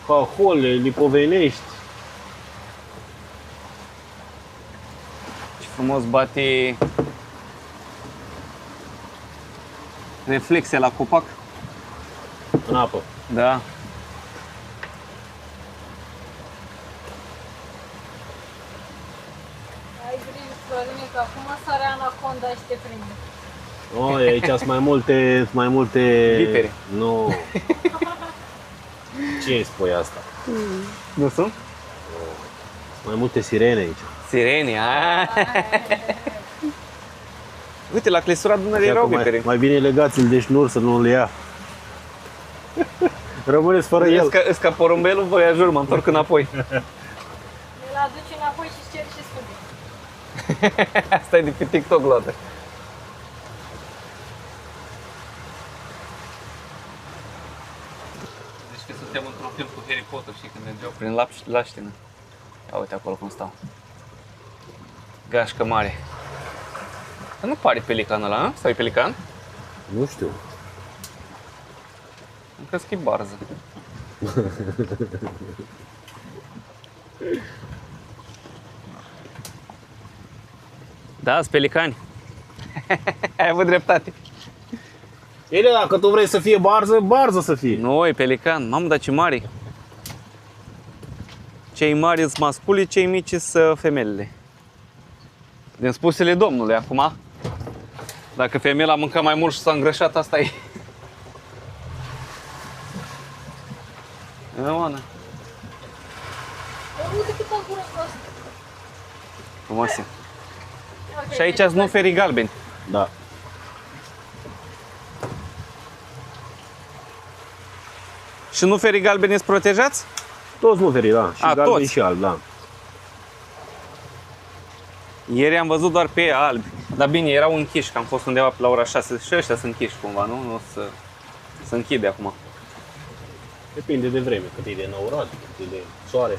Hahole, lipovenești. Ce frumos bate reflexe la copac. În apă. Da. Ai grijă, Florine, că acum sare anaconda și te prinde. Oh, aici sunt mai multe... Vipere. Nu. Ce îi spui asta? Nu sunt? Mai multe sirene aici. Sirene, Uite, la clăsura Dunării erau vipere. Mai bine legați-l de șnur să nu-l ia. Rămâneți fără el. Îți ca porumbelul, voiajor, mă întorc înapoi. Îl aduci înapoi și ceri și scuze. Asta e de pe TikTok luată. Deci că suntem într-un film cu Harry Potter, știi, când mergeau prin laștină. Ia uite acolo cum stau. Gașcă mare. Dar nu pare pelicanul ăla, sau e pelican? Nu știu. Am crezut că e barză. Da, sunt pelicani. Ai avut dreptate. Ele, dacă tu vrei să fie barză, barză să fie. Nu, e pelican. Mamă, dar ce mari. Cei mari sunt masculii, cei mici sunt femelele. Din spusele Domnului acum. Dacă femeia a mâncat mai mult și s-a îngrășat, asta e. Oana. Uite cât am gură prost. Frumoase. Și aici sunt nuferii galbeni. Da. Și nuferii galbeni sunt protejați? Toți nuferii, da. Și galbeni toți. și albi, da. Ieri am văzut doar pe ei albi. Dar bine, erau închiși, că am fost undeva pe la ora 6 și ăștia sunt închiși cumva, nu? Nu se închide acum. Depinde de vreme, cât e de înăurat, cât e de soare.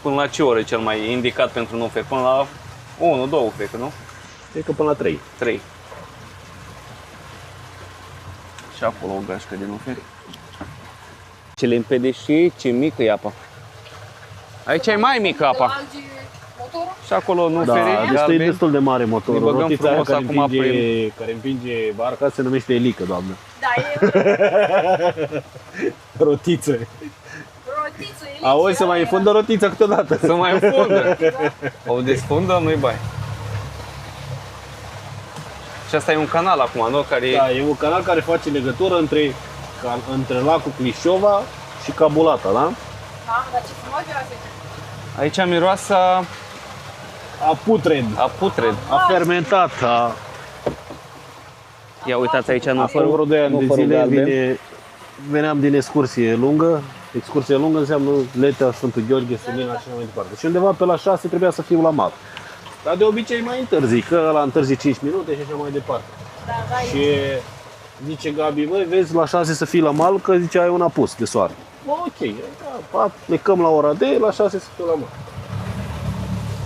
Până la ce oră e cel mai indicat pentru nuferi? Până la 1, 2, cred că, nu? Cred că până la 3. 3. Și acolo o gașcă de nuferi. Ce limpede și ce mică e apa. Aici e mai mică apa. Algi motorul? Și acolo nuferi Da, deci e galbeni. destul de mare Ne motorul. băgăm Rotița aia frumos care acum care împinge barca se numește elică, doamnă. Da, e Rotiță. rotiță, elice. Auzi, să mai fundă rotița câteodată. Să mai fundă. O desfundă, nu-i bai. Și asta e un canal acum, nu? Care Da, e un canal care face legătură între lacul Clișova și Cabulata, da? Mamă, dar ce frumos era asta. aici miroase A putred, a putred. a fermentat, Ia uitați aici nu Acum vreo 2 ani de zile veneam din excursie lungă. Excursie lungă înseamnă Letea, Sfântul Gheorghe, Sulina și așa mai departe. Și undeva pe la 6 trebuia să fiu la mal. Dar de obicei mai întârzi, că ăla întârzi 5 minute și așa mai departe. Da, da, Și zice Gabi, măi, vezi la 6 să fii la mal, că zice ai un apus de soare. Bă, ok, da, plecăm la ora de la 6 să fiu la mal.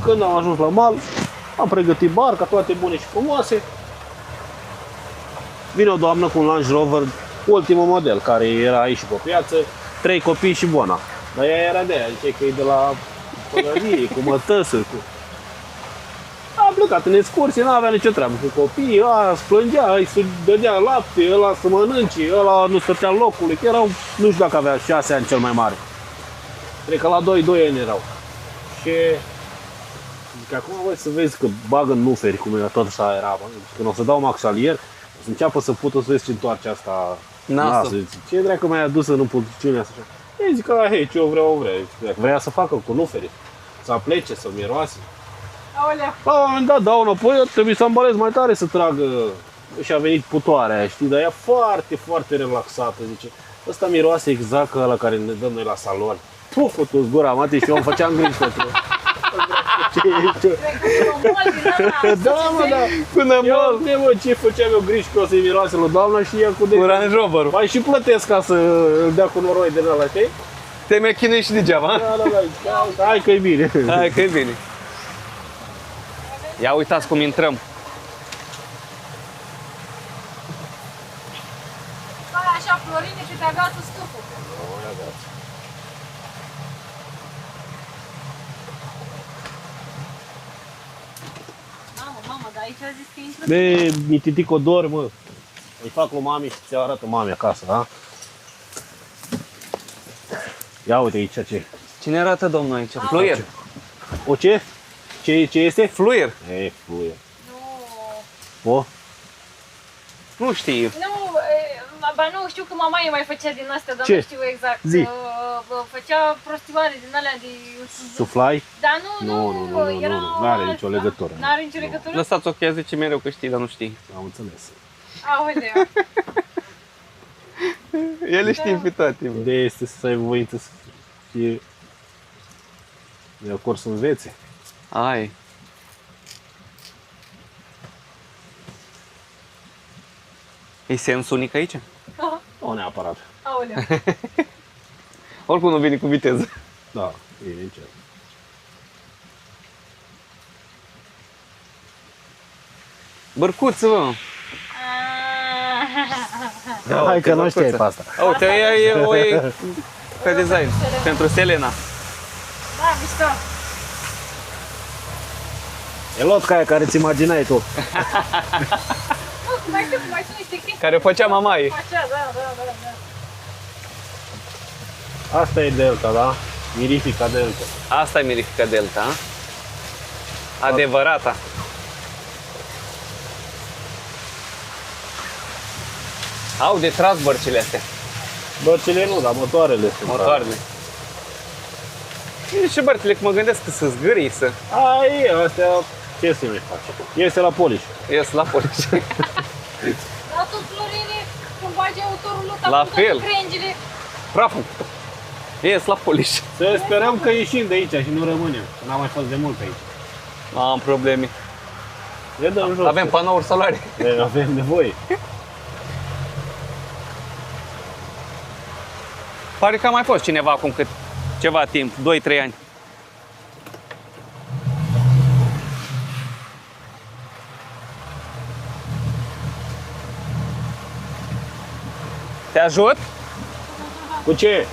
Când am ajuns la mal, am pregătit barca, toate bune și frumoase. Vine o doamnă cu un Range Rover, ultimul model, care era aici și pe piață, 3 copii și bona. Dar ea era de aia, zice că e de la pălărie, cu mătăsă, cu... A plecat în excursie, n-avea nicio treabă cu copiii, ăla plângea, îi se dădea lapte, ăla să mănânce, ăla nu stătea în locul, că erau, nu știu dacă avea 6 ani cel mai mare. Cred că la 2 ani erau. Și zic, acum voi să vezi că bagă în nuferi, cum era tot așa era, bă. Când o să dau maxalier, o să înceapă să pută să vezi ce întoarce asta Nasul. Zic, ce dracu mai adusă în pulciunea asta? Ei, zic, hei, ce o vrea. Zic, vrea să facă cu nuferi, să plece, să miroase. Aolea. La un moment dat dau înapoi, trebuie să ambalez mai tare să tragă. Și a venit putoarea aia, știi, dar ea foarte, foarte relaxată, zice. Ăsta miroase exact ca ăla care ne dăm noi la salon. Pufă tu zgura, mate, și eu îmi făceam griji pentru Da, mă, da. Până Eu, mă, ce făceam eu griji că o să-i miroase lui doamna și ea cu de... cu Range Rover-ul. Mai și plătesc ca să îl dea cu noroi din ăla, știi? Te-mi chinui și degeaba, Da, hai că-i bine. hai că e bine. Ia uitați cum intrăm. Stai așa, Florine, că te agață stuful. Mamă, dar aici a zis că intră... De mititico dor, mă. Îi fac lui mami și ți arată mami acasă, da? Ia uite aici ce. Cine arată domnul aici? Fluier. O ce? Ce este? Fluier. E, fluier. Nu. O? Nu știi. Nu, ba nu, știu că mama ei mai făcea din astea, dar Ce? nu știu exact. Zi. Făcea prostioare din alea de... Suflai? Dar nu, era... Nu are nicio legătură. N-are nicio legătură? Lăsați-o că ea zice mereu că știi, dar nu știi. Am înțeles. Aoleu. El știe pe toate. Ideea este să ai voință să fie de acord să învețe. Ai. E sens unic aici? Nu neapărat. Aoleu. Oricum nu vine cu viteză. Da, e încet. Bărcuță, mă! Hai că nu știai pe asta. Uite, o e ca design pentru Selena. Da, mișto. E lotca aia care ți imaginai tu. Nu, mai știu, mai sunt niște chestii. Care o făcea mama ei. Așa, da. Asta e Delta, da? Mirifica Delta. Asta e Mirifica Delta, a? Adevărata. Au de tras bărcile astea, Bărcile nu, dar motoarele sunt. motoarele. Și bărcile, că mă gândesc că să zgârii, să Ai, astea, ce să mai faci? Este la poliș. ies la poliș. Dar tot Florine, când bagi autorul ăsta La cu toate fel. crengile, Praful. Ies la poliș. Să sperăm că ieșim de aici și nu rămânem. N-am mai fost de mult pe aici. Am probleme. Le dăm jos. Avem panouri solare. Avem nevoie. Pare că a mai fost cineva acum ceva timp, 2-3 ani. Te ajut? Cu ce?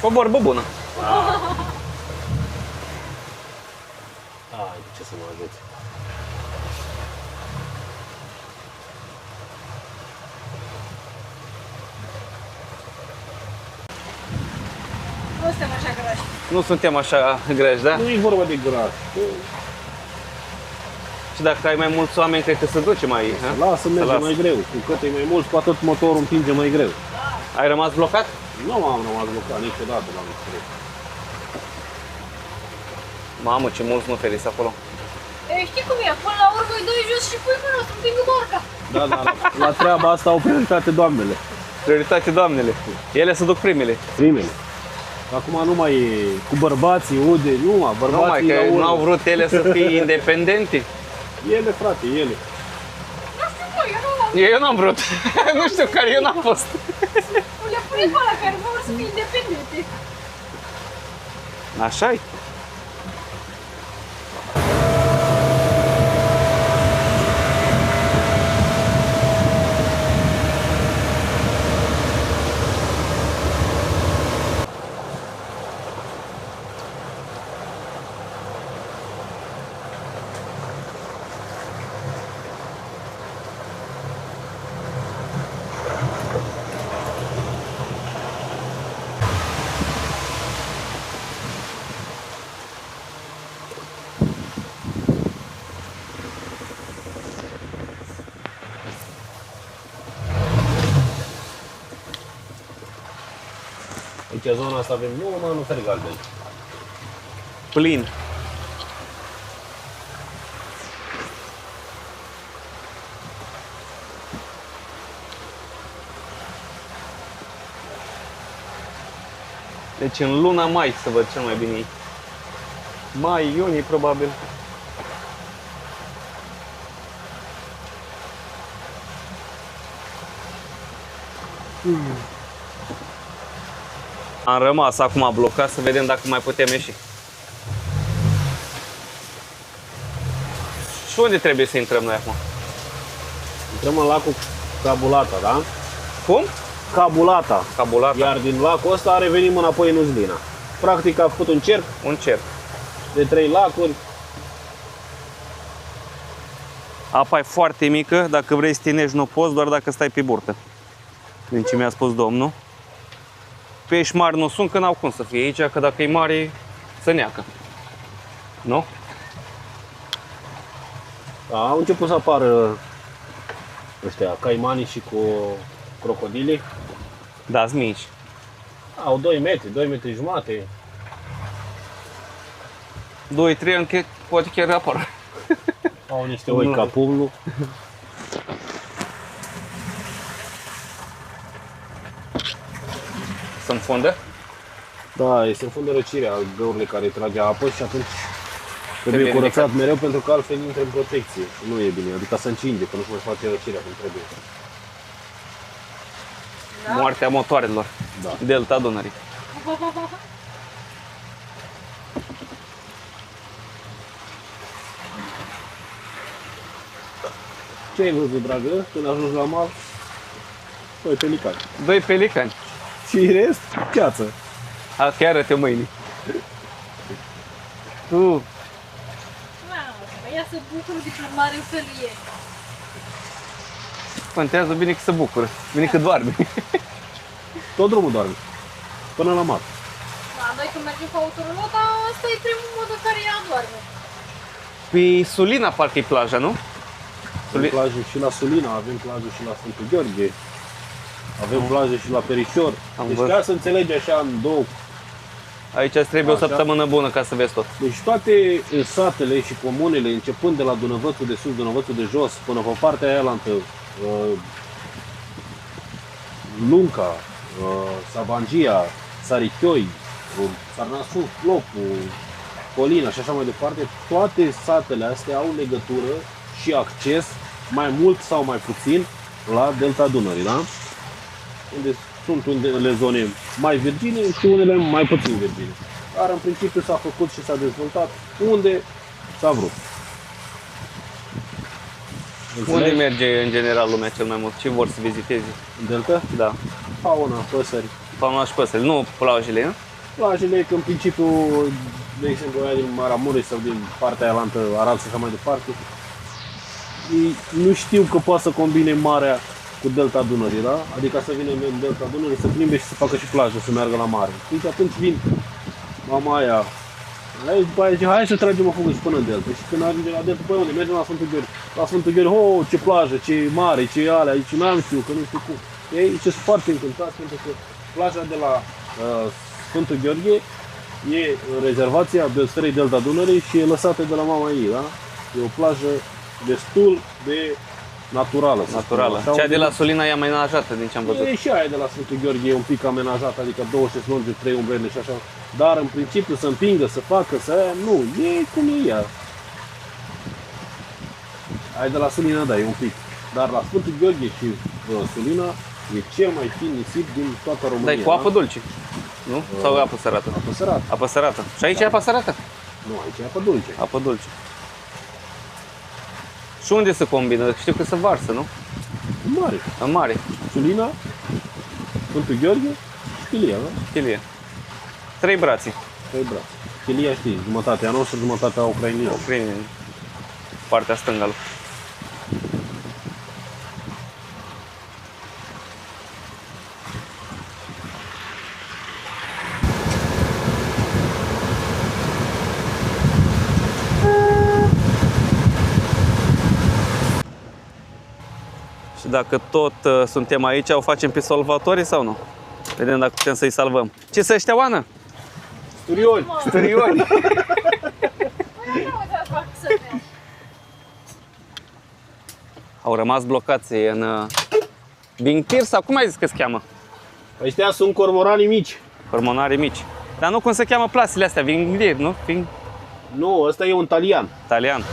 Cu o vorbă bună. Ai, ce să mă ajut. nu suntem așa grași. Nu suntem așa greși, da? Nu e vorba de gras. Și dacă ai mai mulți oameni, cred că se duce mai... ha? Lasă, merge lasă. mai greu. Cu cât e mai mult, cu atât motorul împinge mai greu. Ai rămas blocat? Nu am rămas blocat niciodată la lucruri. Mamă, ce mulți nu feriți acolo. Știi cum e? Până la urmă îi dai jos și pui mâna să împingă barca. Da, la treaba asta au prioritate doamnele. Prioritate doamnele. Ele se duc primele. Primele. Acum nu mai e cu bărbații, ude, numai bărbații Numai că la urmă. nu au vrut ele să fie independente. Ele, frate, ele. Nu știu mă, eu nu Eu n-am vrut. Nu știu care, eu n-am fost. le pune pe ăla care vor să fie independente. Așa-i. Aici, zona asta avem numai nu fer galben. Plin. Deci în luna mai să văd cel mai bine. Mai, iunie probabil. Am rămas acum blocat să vedem dacă mai putem ieși. Și unde trebuie să intrăm noi acum? Intrăm în lacul Cabulata, da? Cum? Cabulata. Cabulata. Iar din lacul ăsta revenim înapoi în Uzlina. Practic a făcut un cerc Un cerc. de 3 lacuri. Apa e foarte mică, dacă vrei să te nești nu poți, doar dacă stai pe burtă. Din ce mi-a spus domnul. pești mari nu sunt, că n-au cum să fie aici, că dacă e mare, se neacă. Nu? Da, au început să apară ăștia, caimanii și cu crocodile. Da, sunt mici. Au 2 metri, 2 metri jumate. 2-3 ani, poate chiar apar. Au niște oi ca pumnul. Să înfundă? Da, se înfundă răcirea găurile care trage apă și atunci trebuie Trebuie curățat mereu pentru că altfel intră în protecție. Nu e bine, adică să încinge, că nu-și mai face răcirea cum trebuie. Moartea motoarelor. Da. Delta Dunării. Ce ai văzut, dragă, când ajungi la mal? 2 pelicani. 2 pelicani. Și rest, piață. Chiar arăte mâini. Tu, Mamă, ea se bucură de plimbare în felul ei. contează bine că se bucură. Bine că doarme. Tot drumul doarme. Până la mal. Da, noi când mergem cu autorul, dar ăsta e primul mod în care ea doarme. Pe Sulina parcă e plaja, nu? Avem plaje și la Sulina, avem plaje și la Sfântul Gheorghe. Avem plaje și la Perișor. Am Deci văzut. ca să înțelegi așa în două. Aici îți trebuie o Așa. săptămână bună ca să vezi tot. Deci toate satele și comunele, începând de la Dunăvățul de sus, Dunăvățul de jos, până pe partea aia lantă, Lunca, Savangia, Sarichioi, Sarnasu, Lopu, Colina și așa mai departe, toate satele astea au legătură și acces, mai mult sau mai puțin, la Delta Dunării, da? Unde sunt unele zone mai virgine și unele mai puțin virgine. Dar în principiu s-a făcut și s-a dezvoltat unde s-a vrut. Unde Înțelegi? merge în general lumea cel mai mult? Ce vor să viziteze? Delta? Da. Fauna, păsări. Fauna și păsări, nu plajele, nu? Plajele, că în principiu, de exemplu, aia din Maramureș sau din partea aia lantă, Arad și așa mai departe, ei nu știu că poate să combine marea cu Delta Dunării, da? Adică să vină în Delta Dunării, să plimbe și să facă și plajă, să meargă la mare. Deci atunci vin mama aia, aici, după aia zice, hai să tragem o fugă și până în Delta. Și când ajunge la Delta, păi unde? Mergem la Sfântul Gheorghe. La Sfântul Gheorghe, oh, ce plajă, ce mare, ce alea, aici n-am știu, că nu știu cum. Ei sunt foarte încântați pentru că plaja de la Sfântul Gheorghe e rezervația Belstrăi Delta Dunării și e lăsată de la mama ei, da? E o plajă destul de naturală. să Naturală. spunem așa. Cea de la Sulina e amenajată, din ce am văzut. E și aia de la Sfântul Gheorghe, e un pic amenajată, adică 2 șezlongi, 3 umbrele și așa. Dar în principiu să împingă, să facă, să aia, nu, e cum e ea. Aia de la Sulina, da, e un pic. Dar la Sfântul Gheorghe și Sulina e cel mai fin nisip din toată România. Dar e cu apă dulce, nu? Sau apă sărată? Apă sărată. Apă sărată. Și aici e apă sărată? Nu, aici e apă dulce. Apă dulce. Și unde se combină? Știu că se varsă, nu? În mare. În mare. Sulina, Sfântul Gheorghe și Chilia, da? Chilie. 3 brații. 3 brațe. Chilia știi, jumătatea noastră, jumătatea ucrainiană. Prin partea stângă. Și dacă tot suntem aici, o facem pe salvatorii sau nu? Vedem dacă putem să-i salvăm. Ce să ăștia, Oana? Sturioni! Sturioni! Păi nu uite, fac să vezi. Au rămas blocați în Bingtir sau cum ai zis că se cheamă? Ăștia sunt cormoranii mici. Hormonari mici. Dar nu cum se cheamă plasele astea, Bingtir, nu? Nu, ăsta e un talian. Italian.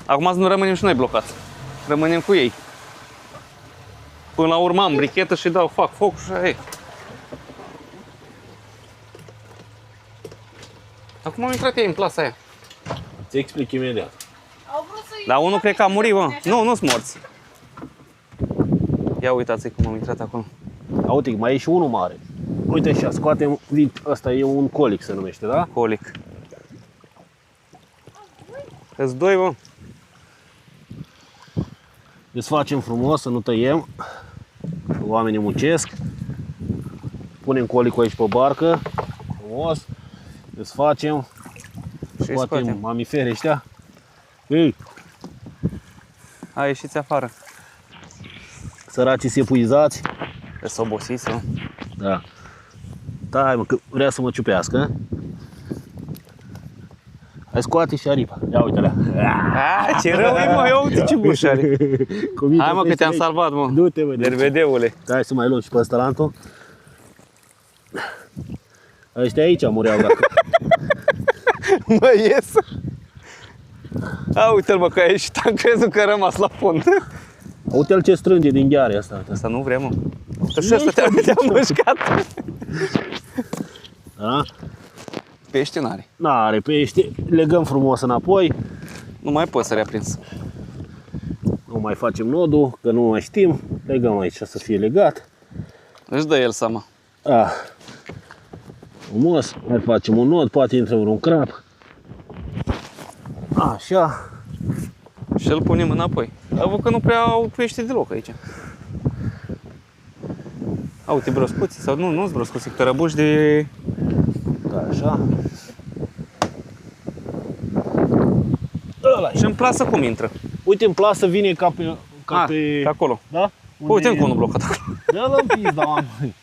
Acum nu rămânem și noi blocați. Rămânem cu ei. Până la urmă am brichetă și fac foc și ei. Acum am intrat ei în plasa aia. Ți explic imediat. Au vrut să-i... Dar unul cred că a murit, bă. Nu, nu-s morți. Ia uitați cum am intrat acolo. Uite, mai e și unul mare. Uite așa, scoatem, ăsta e un colic se numește, da? Colic. Că-s 2, bă. Desfacem frumos, să nu tăiem. oamenii muncesc. Punem colicul aici pe barcă, frumos, desfacem, scoatem mamifere ăștia. Ei, Hai, ieșiți afară. săracii se epuizați. Să obosiți, nu? Da. Stai mă, că vrea să mă ciupească. Hai, scoate și aripa. Ia uite-le. Ce rău e, mă, ia uite ce gușă are. Hai, mă, că te-am salvat, mă. Du-te, mă. Dervedeule. Hai să mai luăm și pe ăsta lantul. Ăștia aici mureau dacă... Mă, ies. A, uite-l, mă, că a ieșit, am crezut că a rămas la fund. Uite-l ce strânge din gheare asta. Asta nu vrem, mă. Și ăsta te-am mușcat. Da? Pește n-are. N-are pește. Legăm frumos înapoi. Nu mai poți să reaprins. Nu mai facem nodul, că nu mai știm. Legăm aici să fie legat. Își dă el seama. Frumos. Mai facem un nod, poate intră un crap. Așa. Și îl punem înapoi. Dar văd că nu prea au pește deloc aici. A, uite, broscuții, sau nu-s broscuții, tărăbuși de... Da, așa. Și în plasă cum intră? Uite, în plasă vine ca pe... acolo. Da? Uite încă unul blocat acolo. Dă-l în pizda, măi.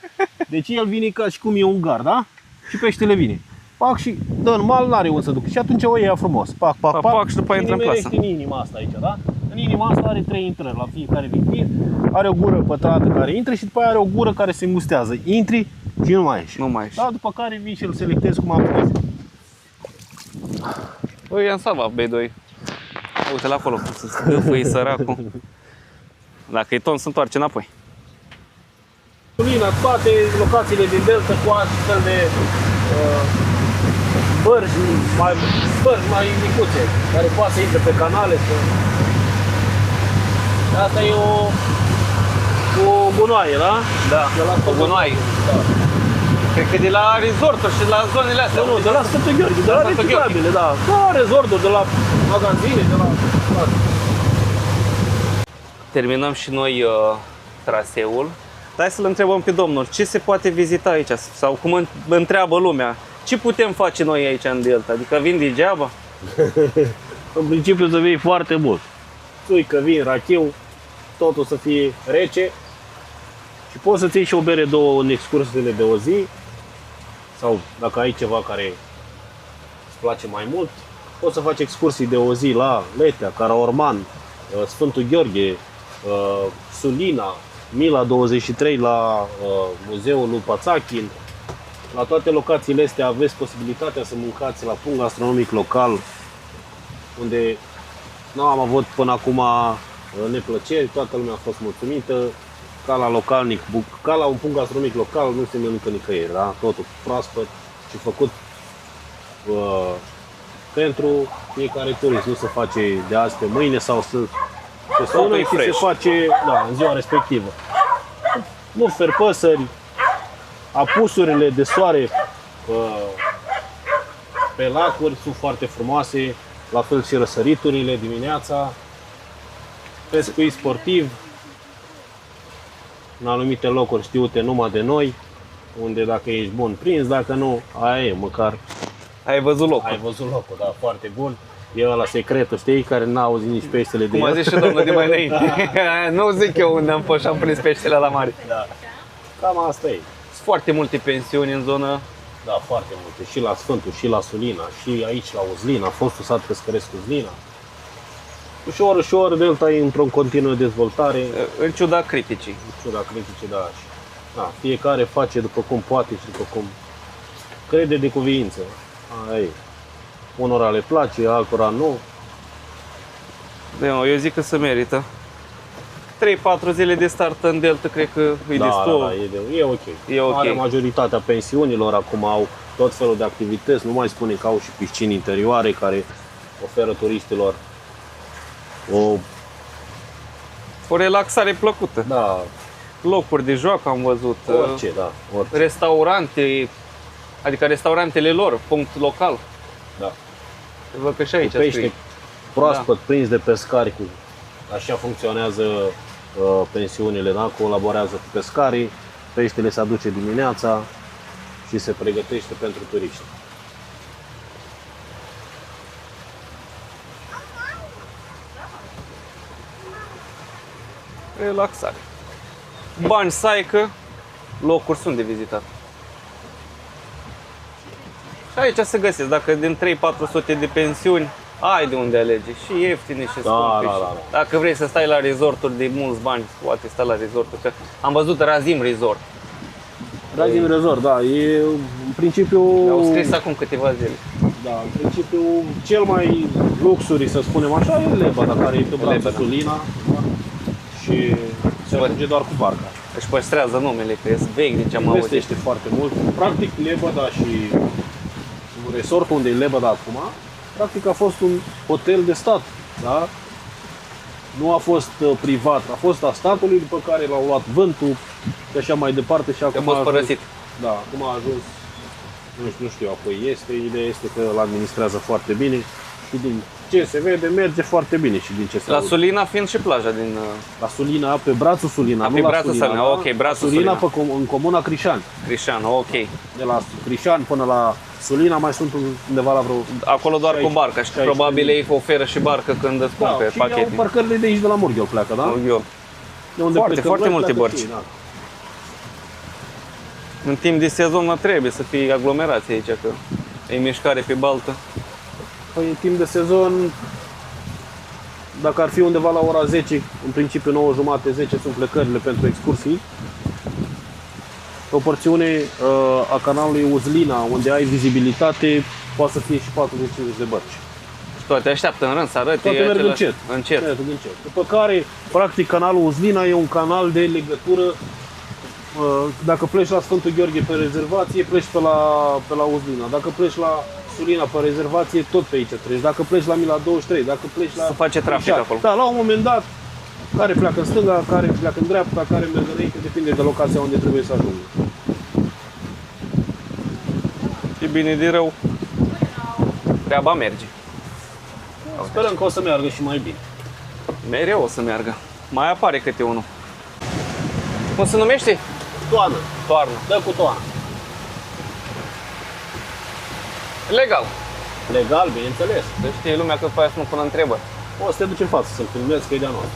Deci el vine ca și cum e un gar, da? Și peștele vine. Pac și dă în mal, n-are unde să ducă. Și atunci o ia frumos. Pac, pac, pac. Pac și după aia intră în plasă. în inima asta aici, da? În inima asta are 3 intrări la fiecare vitrin. Are o gură pătrată care intră și după aia are o gură care se îngustează. Intri și nu mai ieși. Nu mai ieși. Da? După care vii și îl selectezi cum am spus. Băi, i-am salvat B2. Uite-l acolo cum se scâfâie săracul. Dacă e ton, se întoarce înapoi. Sulina, toate locațiile din delta cu astfel de bărgi mai micuțe, care poate să intre pe canale. Asta e o gunoaie, da? Da, o gunoaie. Da. Cred că de la resorturi și la zonele astea. Nu, de la Sfântul Gheorghe, de la reciclabile, da. De la resorturi, de la magazine, de la... Terminăm și noi traseul. Hai să-l întrebăm pe domnul, ce se poate vizita aici? Sau cum întreabă lumea, ce putem face noi aici în Delta? Adică vin degeaba? În principiu să vii foarte mult. Țuică, vin, rachiu, totul să fie rece. Și poți să-ți iei și o bere, două în excursiile de o zi. Sau dacă ai ceva care îți place mai mult, poți să faci excursii de o zi la Letea, Caraorman, Sfântul Gheorghe, Sulina, Mila 23 la Muzeul lui Pațachin. La toate locațiile astea aveți posibilitatea să mâncați la punct gastronomic local, unde nu am avut până acum neplăceri, toată lumea a fost mulțumită. Ca la un punct gastronomic local nu se mănâncă nicăieri, da? Totul proaspăt și făcut pentru fiecare turist, nu se face de azi pe mâine sau să se sună și se face în ziua respectivă. Nu fer păsări, apusurile de soare pe lacuri sunt foarte frumoase, la fel și răsăriturile dimineața, pescuit sportiv, în anumite locuri știute numai de noi, unde dacă ești bun prins, dacă nu, aia e, măcar ai văzut locul. Ai văzut locul, da, foarte bun. E ăla secretul, știi, care n-a auzit nici peștele de el. Cum a zis și domnul de mai înainte. Nu zic eu unde am fost și am prins peștele la mare. Da. Cam asta e. Sunt foarte multe pensiuni în zonă. Da, foarte multe. Și la Sfântul, și la Sulina, și aici la Uzlina, a fost sat pescăresc Uzlina. Ușor, ușor, Delta e într-o continuă dezvoltare. În ciuda criticii. În ciuda criticii, da. Da, fiecare face după cum poate și după cum crede de cuviință. Aia e. Unora le place, altora nu. Eu zic că se merită. 3-4 zile de start în Delta, cred că e destul. Da, e ok. E ok. Are majoritatea pensiunilor acum au tot felul de activități, nu mai spune că au și piscini interioare care oferă turiștilor o relaxare plăcută. Da. Locuri de joacă am văzut. Orice, da. Orice. Restaurante, adică restaurantele lor, punct local. Da. Văd că și aici cu pește scrie. proaspăt prins de pescari, așa funcționează pensiunile, da? Colaborează cu pescarii, peștele se aduce dimineața și se pregătește pentru turiști. Relaxare. Bani saică, locuri sunt de vizitat. Și aici se găsesc, dacă din 3-400 de pensiuni, ai de unde alege, și ieftine și scumpe. Da. Dacă vrei să stai la resorturi de mulți bani, poate sta la resorturi, că am văzut Razim Resort. Razim Resort, da, e în principiu... Au scris acum câteva zile. Da, în principiu cel mai luxuri, să spunem așa, e Lebăda, care e pe brațul Sulina, da? Și se ajunge doar cu barca. Își păstrează numele, că e vechi din ce am auzit. Investește foarte mult. Practic Lebăda și resortul unde e Lebăda acum, practic a fost un hotel de stat, da? Nu a fost privat, a fost a statului, după care l-au luat vântul și așa mai departe și acum a fost părăsit. Da, acum a ajuns, nu știu, apoi este, ideea este că îl administrează foarte bine și din ce se vede merge foarte bine și din ce se La aude. Sulina fiind și plaja din... La Sulina, pe brațul Sulina, pe nu la brațul Sulina, Sulina, da? ok, brațul Sulina Sulina. în comuna Crișan. Crișan, ok. De la Crișan până la Sulina mai sunt undeva la vreo... Acolo doar cu 60, barca și 60 probabil ei oferă și barcă când îți cumperi și iau pachete. parcările de aici de la Murghel pleacă, da? Eu. De unde Foarte, plecăm foarte noi, multe pleacă bărci. și ei, da. În timp de sezon nu trebuie să fie aglomerație aici, că e mișcare pe baltă. Păi în timp de sezon, dacă ar fi undeva la ora 10, în principiu 9:30, 10 sunt plecările pentru excursii. Pe o porțiune a canalului Uzlina, unde ai vizibilitate, poate să fie și 40-50 de bărci. Și toate așteaptă în rând să arăte. Toate merg același- încet. încet. Merg încet. După care, practic, canalul Uzlina e un canal de legătură. Dacă pleci la Sfântul Gheorghe pe rezervație, pleci pe la Uzlina. Dacă pleci la Sulina pe rezervație, tot pe aici treci. Dacă pleci la Mila 23, dacă pleci la... Se face trafic Crișan. acolo. Da, la un moment dat, care pleacă în stânga, care pleacă în dreapta, care merg înainte, depinde de locația unde trebuie să ajungă. E bine de rău. Treaba merge. Sperăm că o să meargă și mai bine. Mereu o să meargă. Mai apare câte unul. Cum se numește? Toană. Toarnă. Dă cu toană. Legal. Legal, bineînțeles. Să știe lumea că după aia să nu pună întrebări. O să te duci în față să-l filmezi, că e de-a noastră.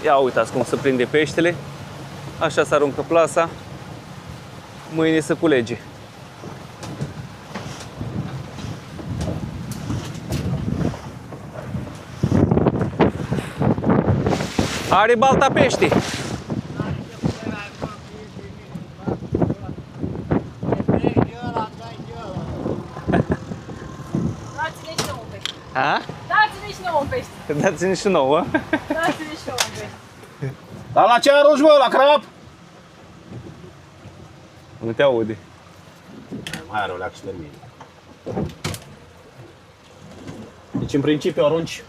Ia uitați cum se prinde peștele. Așa se aruncă plasa. Mâine se culege. Are balta pești. Dați-ne și nouă un pește. A? Dați-ne și nouă un pește. Dați-ne și nouă. Dați-ne și nouă un pește. Dar la ce arunci, bă? La crap? Nu te aude. Mai are o leacă și termin. Deci, în principiu, arunci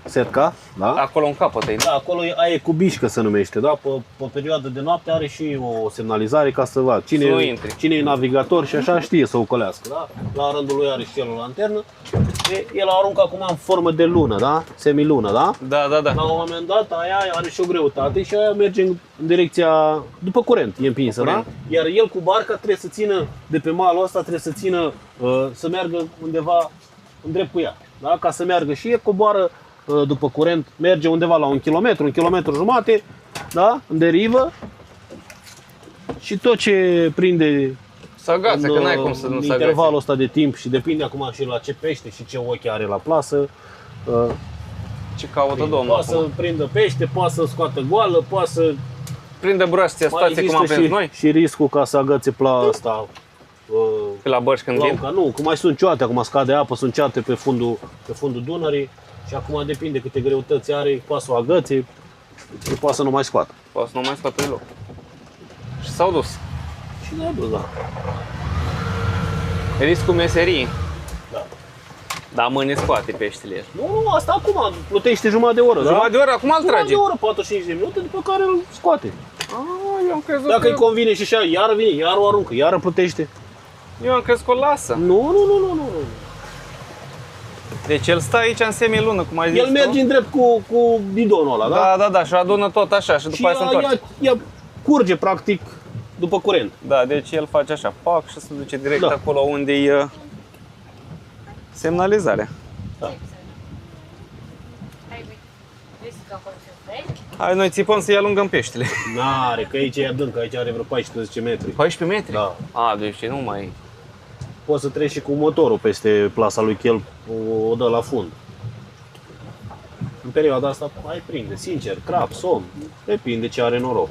setca, da? Acolo un capăt ai. Da, acolo e cu bișcă se numește, da? Pe o perioadă de noapte are și o semnalizare ca să vadă Să nu cine, intri. cine e navigator și așa știe să ocolească, da? La rândul lui are și el o lanternă. El aruncă acum în formă de lună, da? Semilună, da? Da, da, da. La un moment dat, aia are și o greutate și aia merge în direcția, după curent, e împinsă, După da? Iar el cu barca trebuie să țină, de pe malul ăsta trebuie să țină, să meargă undeva în drept cu ea, da? Ca să meargă și e coboară după curent, merge undeva la 1 kilometru, 1 kilometru jumate, da? În derivă și tot ce prinde Să agață, că n-ai cum să nu în se intervalul agațe. ăsta de timp și depinde acum și la ce pește și ce ochi are la plasă, Ce caută domnul poate să acum? prindă pește, poate să scoată goală, poate să... Prinde broastea, Mai situație cum am există prins noi. și riscul ca să agățe pla asta. Pe la bărci când vin. Lauca, nu, că mai sunt cioate, acum scade apă, sunt ceate pe fundul Dunării și acum depinde câte greutăți are, poate să o agățe și poate să nu mai scoată. Poate să nu mai scoată deloc. Și s-au dus. Și ne-a dus, da. Riscul meserii. Da. Dar mâine scoate peștele el. Nu, asta acum, plutește jumătate de oră, da? Jumătate de oră, acum îl Jumătate trage. de oră, 45 de minute, după care îl scoate. Eu am crezut Dacă că... îi convine și așa, iar vine, iar o aruncă, iar plutește. Eu am crezut că o lasă. Nu. Deci el stă aici în semilună, cum ai zis El merge tu? în drept cu bidonul ăla, da? Da, și adună tot așa și după aia se întoarce. ea curge, practic, după curent. Da, deci el face așa, pac, și se duce direct Da. acolo unde e semnalizarea. Hai, noi țipăm să-i alungăm peștele. N-are, că aici e adânc, aici are vreo 14 metri. 14 metri? Da. A, deci nu mai... Poți să treci și cu motorul peste plasa lui Chel, o dă la fund. În perioada asta mai prinde, sincer, crap, somn, depinde ce are noroc.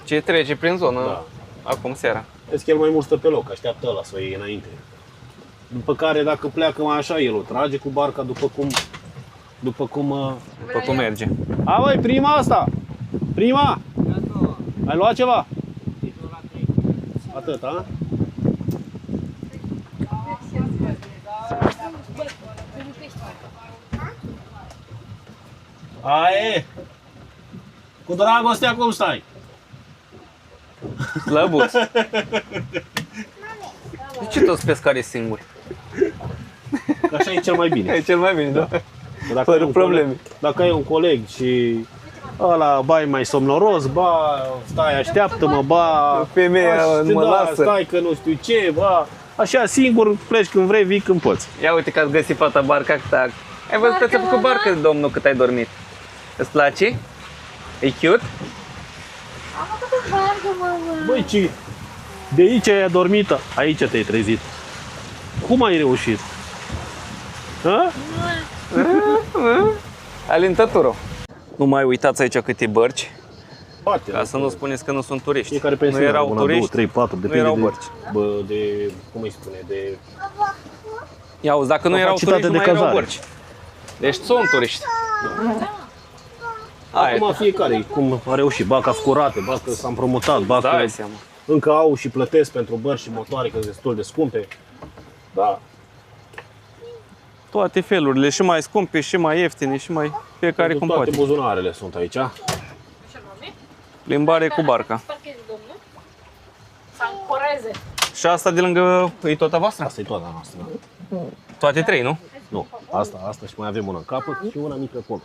Ce trece prin zonă Da. acum seara. Vezi că el mai mult stă pe loc, așteaptă ăla să o iei înainte. După care, dacă pleacă mai așa, el o trage cu barca după cum După cum merge. A, băi, prima asta! Prima! Ai luat ceva? Atât, a? Aie! Cu dragostea cum stai? Slăbuț. De ce toți pescarii singuri? Așa e cel mai bine. E cel mai bine, da? Dacă Fără ai un probleme. coleg- Dacă ai un coleg și ăla, ba, e mai somnoros, ba, stai, așteaptă-mă, ba... Femeia mă lasă. Stai că nu știu ce, ba... Așa, singur, pleci când vrei, vii când poți. Ia uite că ați găsit fata barca. Tac. Ai văzut că ți-a făcut barcă, domnul, cât ai dormit. Îți place? E cute? Am făcut barcă, mamă. Băi, ci de aici ai adormit, aici te-ai trezit. Cum ai reușit? Ha? Alintătură. Nu mai uitați aici câte bărci, Poate. ca să nu spuneți că nu sunt turiști. Fiecare Nu pensionar, erau 1, turiști, 2, 3, 4, nu depinde erau de, bărci. de, cum îi spune, de... Ia auzi, dacă nu erau Capacitate turiști, nu de mai erau cazare. bărci. Deci sunt turiști. Aia. Acum fiecare, cum a reușit, ba că a curate, ba că s-a împrumutat, ba că Dai seama. încă au și plătesc pentru bărci și motoare, că sunt destul de scumpe. Da. Toate felurile, și mai scumpe, și mai ieftine, și mai fiecare cum Toate poate. buzunarele sunt aici. Plimbare cu barca. Parchezi, domnul. Să ancoreze. Și asta de lângă e tot a voastră? Asta e toată a noastră. Toate trei, nu? Nu, asta și mai avem una în capăt și una mică acolo.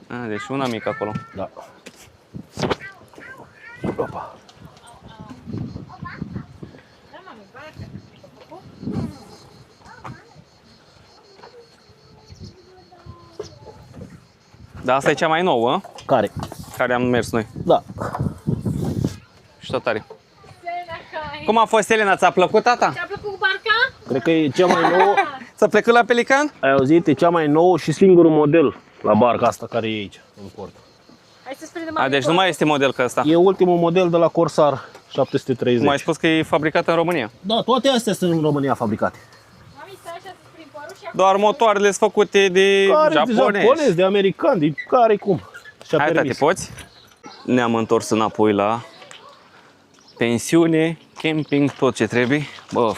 A, deci una mică acolo. Da. Opa. Dar asta e cea mai nouă, Care? care am mers noi. Da. Și tot tare. Cum a fost, Elena? Ți-a plăcut, tata? Ți-a plăcut cu barca? Cred că e cea mai nouă. Ți-a plecat la Pelican? Ai auzit? E cea mai nouă și singurul model la barca asta care e aici, în port. Hai să-ți prindem A, deci nu mai este model ca ăsta. E ultimul model de la Corsair 730. Cum ai spus că e fabricat în România. Da, toate astea sunt în România fabricate. Mami, stai așa să-ți prind părul și Doar motoarele sunt făcute de Care de japonezi. japonezi, de americani, de care cum. Și-a Hai, tati, permis. poți? Ne-am întors înapoi la pensiune, camping, tot ce trebuie. Bă,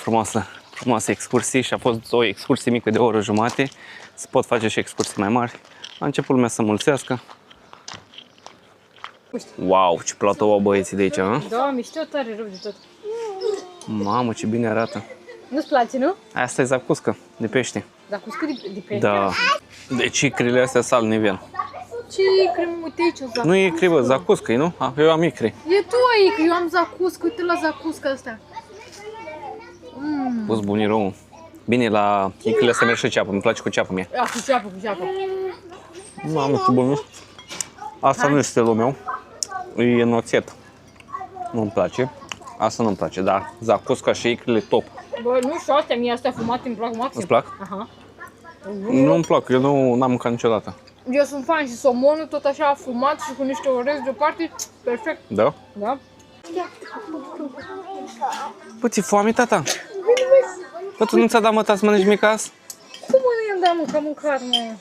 frumoasă excursie și a fost o excursie mică de o oră jumate. Se pot face și excursii mai mari. A început lumea să mulțească. Wow, ce platou au băieții de aici, a? Da, mișto tare rău de tot. Mamă, ce bine arată. Nu-ți place, nu? Asta e zacuscă de pește. Dar cu scâri de pește. Da. Deci icrile astea sal nivel. Ce icre, uite aici o zacuscă. Nu e icri, bă, zacuscă, nu? Eu am icri. E tu ai icre, eu am zacuscă, uite la zacuscă asta. Pus bunirou. Bine, la icrile astea merg și ceapă, îmi place cu ceapă mie. Ia, cu ceapă, cu ceapă. Mamă, ce bun. Asta nu este stilul meu. E noțet. Nu-mi place. Asta nu-mi place, dar zacusca și icrile top. Bă, nu știu, astea mie, astea fumate îmi plac maxim. Îți plac? Aha. Nu-mi plac, eu nu am mâncat niciodată. Eu sunt fan și somonul tot așa fumat și cu niște orez deoparte, perfect, Da? da? Bă, ți-e foame, tata? Bă, tu nu ți-a dat măta să mănânci micas? Cum mă nu i-am dat, mă, că am mâncat, mă?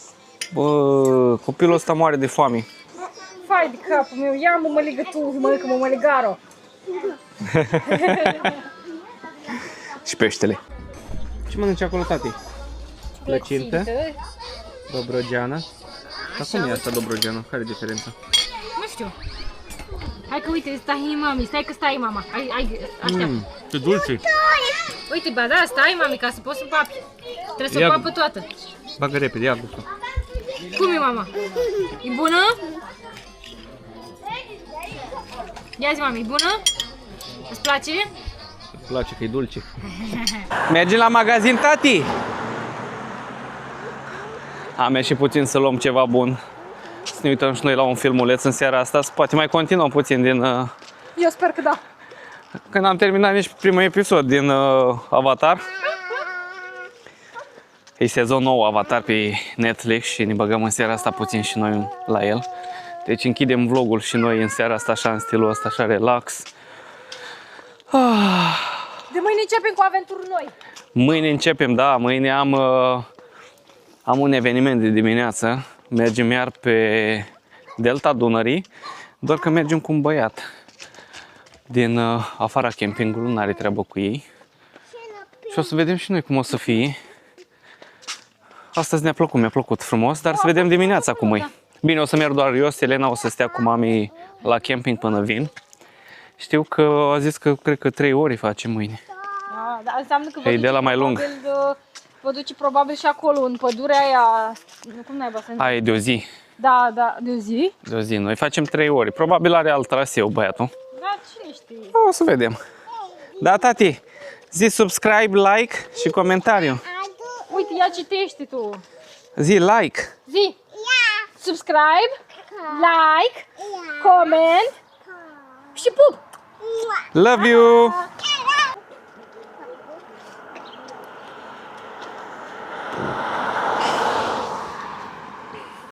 Bă, copilul ăsta moare de foame. Fai de capul meu, ia mă măligă tu și mănâncă măligaro. Și peștele. Ce mănânci acolo, tati? Plăcintă? Dobrogeană. Dar cum e asta Dobrogeană? Care e diferența? Nu știu. Hai că uite, stai mami, stai că stai mama. Hai, așteaptă. Ce dulce! Uite, ba da, stai mami, ca să poți să papi. Trebuie să o Ia- bag pe toată. Bagă repede, ia gustul. Cum e, mama? E bună? Ia zi, mami, e bună? Îți place? Îmi place că e dulce. Mergem la magazin, tati? Am ieșit puțin să luăm ceva bun. Să ne uităm și noi la un filmuleț în seara asta. Poate mai continuăm puțin din... Eu sper că da. Când am terminat nici primul episod din Avatar. E sezon nou Avatar pe Netflix și ne băgăm în seara asta puțin și noi la el. Deci închidem vlogul și noi în seara asta așa în stilul ăsta, așa relax. De mâine începem cu aventuri noi. Mâine începem, da, mâine am un eveniment de dimineață. Mergem iar pe Delta Dunării, doar că mergem cu un băiat din afara campingului, n-are treabă cu ei. Și o să vedem și noi cum o să fie. Astăzi ne-a plăcut, mi-a plăcut frumos, dar să vedem dimineața cum e. Bine, o să merg doar eu, Selena o să stea cu mami la camping până vin. Știu că a zis că cred că 3 ore face mâine. Da, dar înseamnă că E de la mai lung. vă duce probabil și acolo, în pădurea aia. Cum naiba să Aia e de o zi. Da, da, de o zi. De o zi. Noi facem 3 ore. Probabil are alt traseu băiatul. Da, cine știe. O să vedem. Da, tati? Zi subscribe, like și comentariu. Uite, ia citește tu. Zi like. Zi. Subscribe, like, comment și pup. Love you.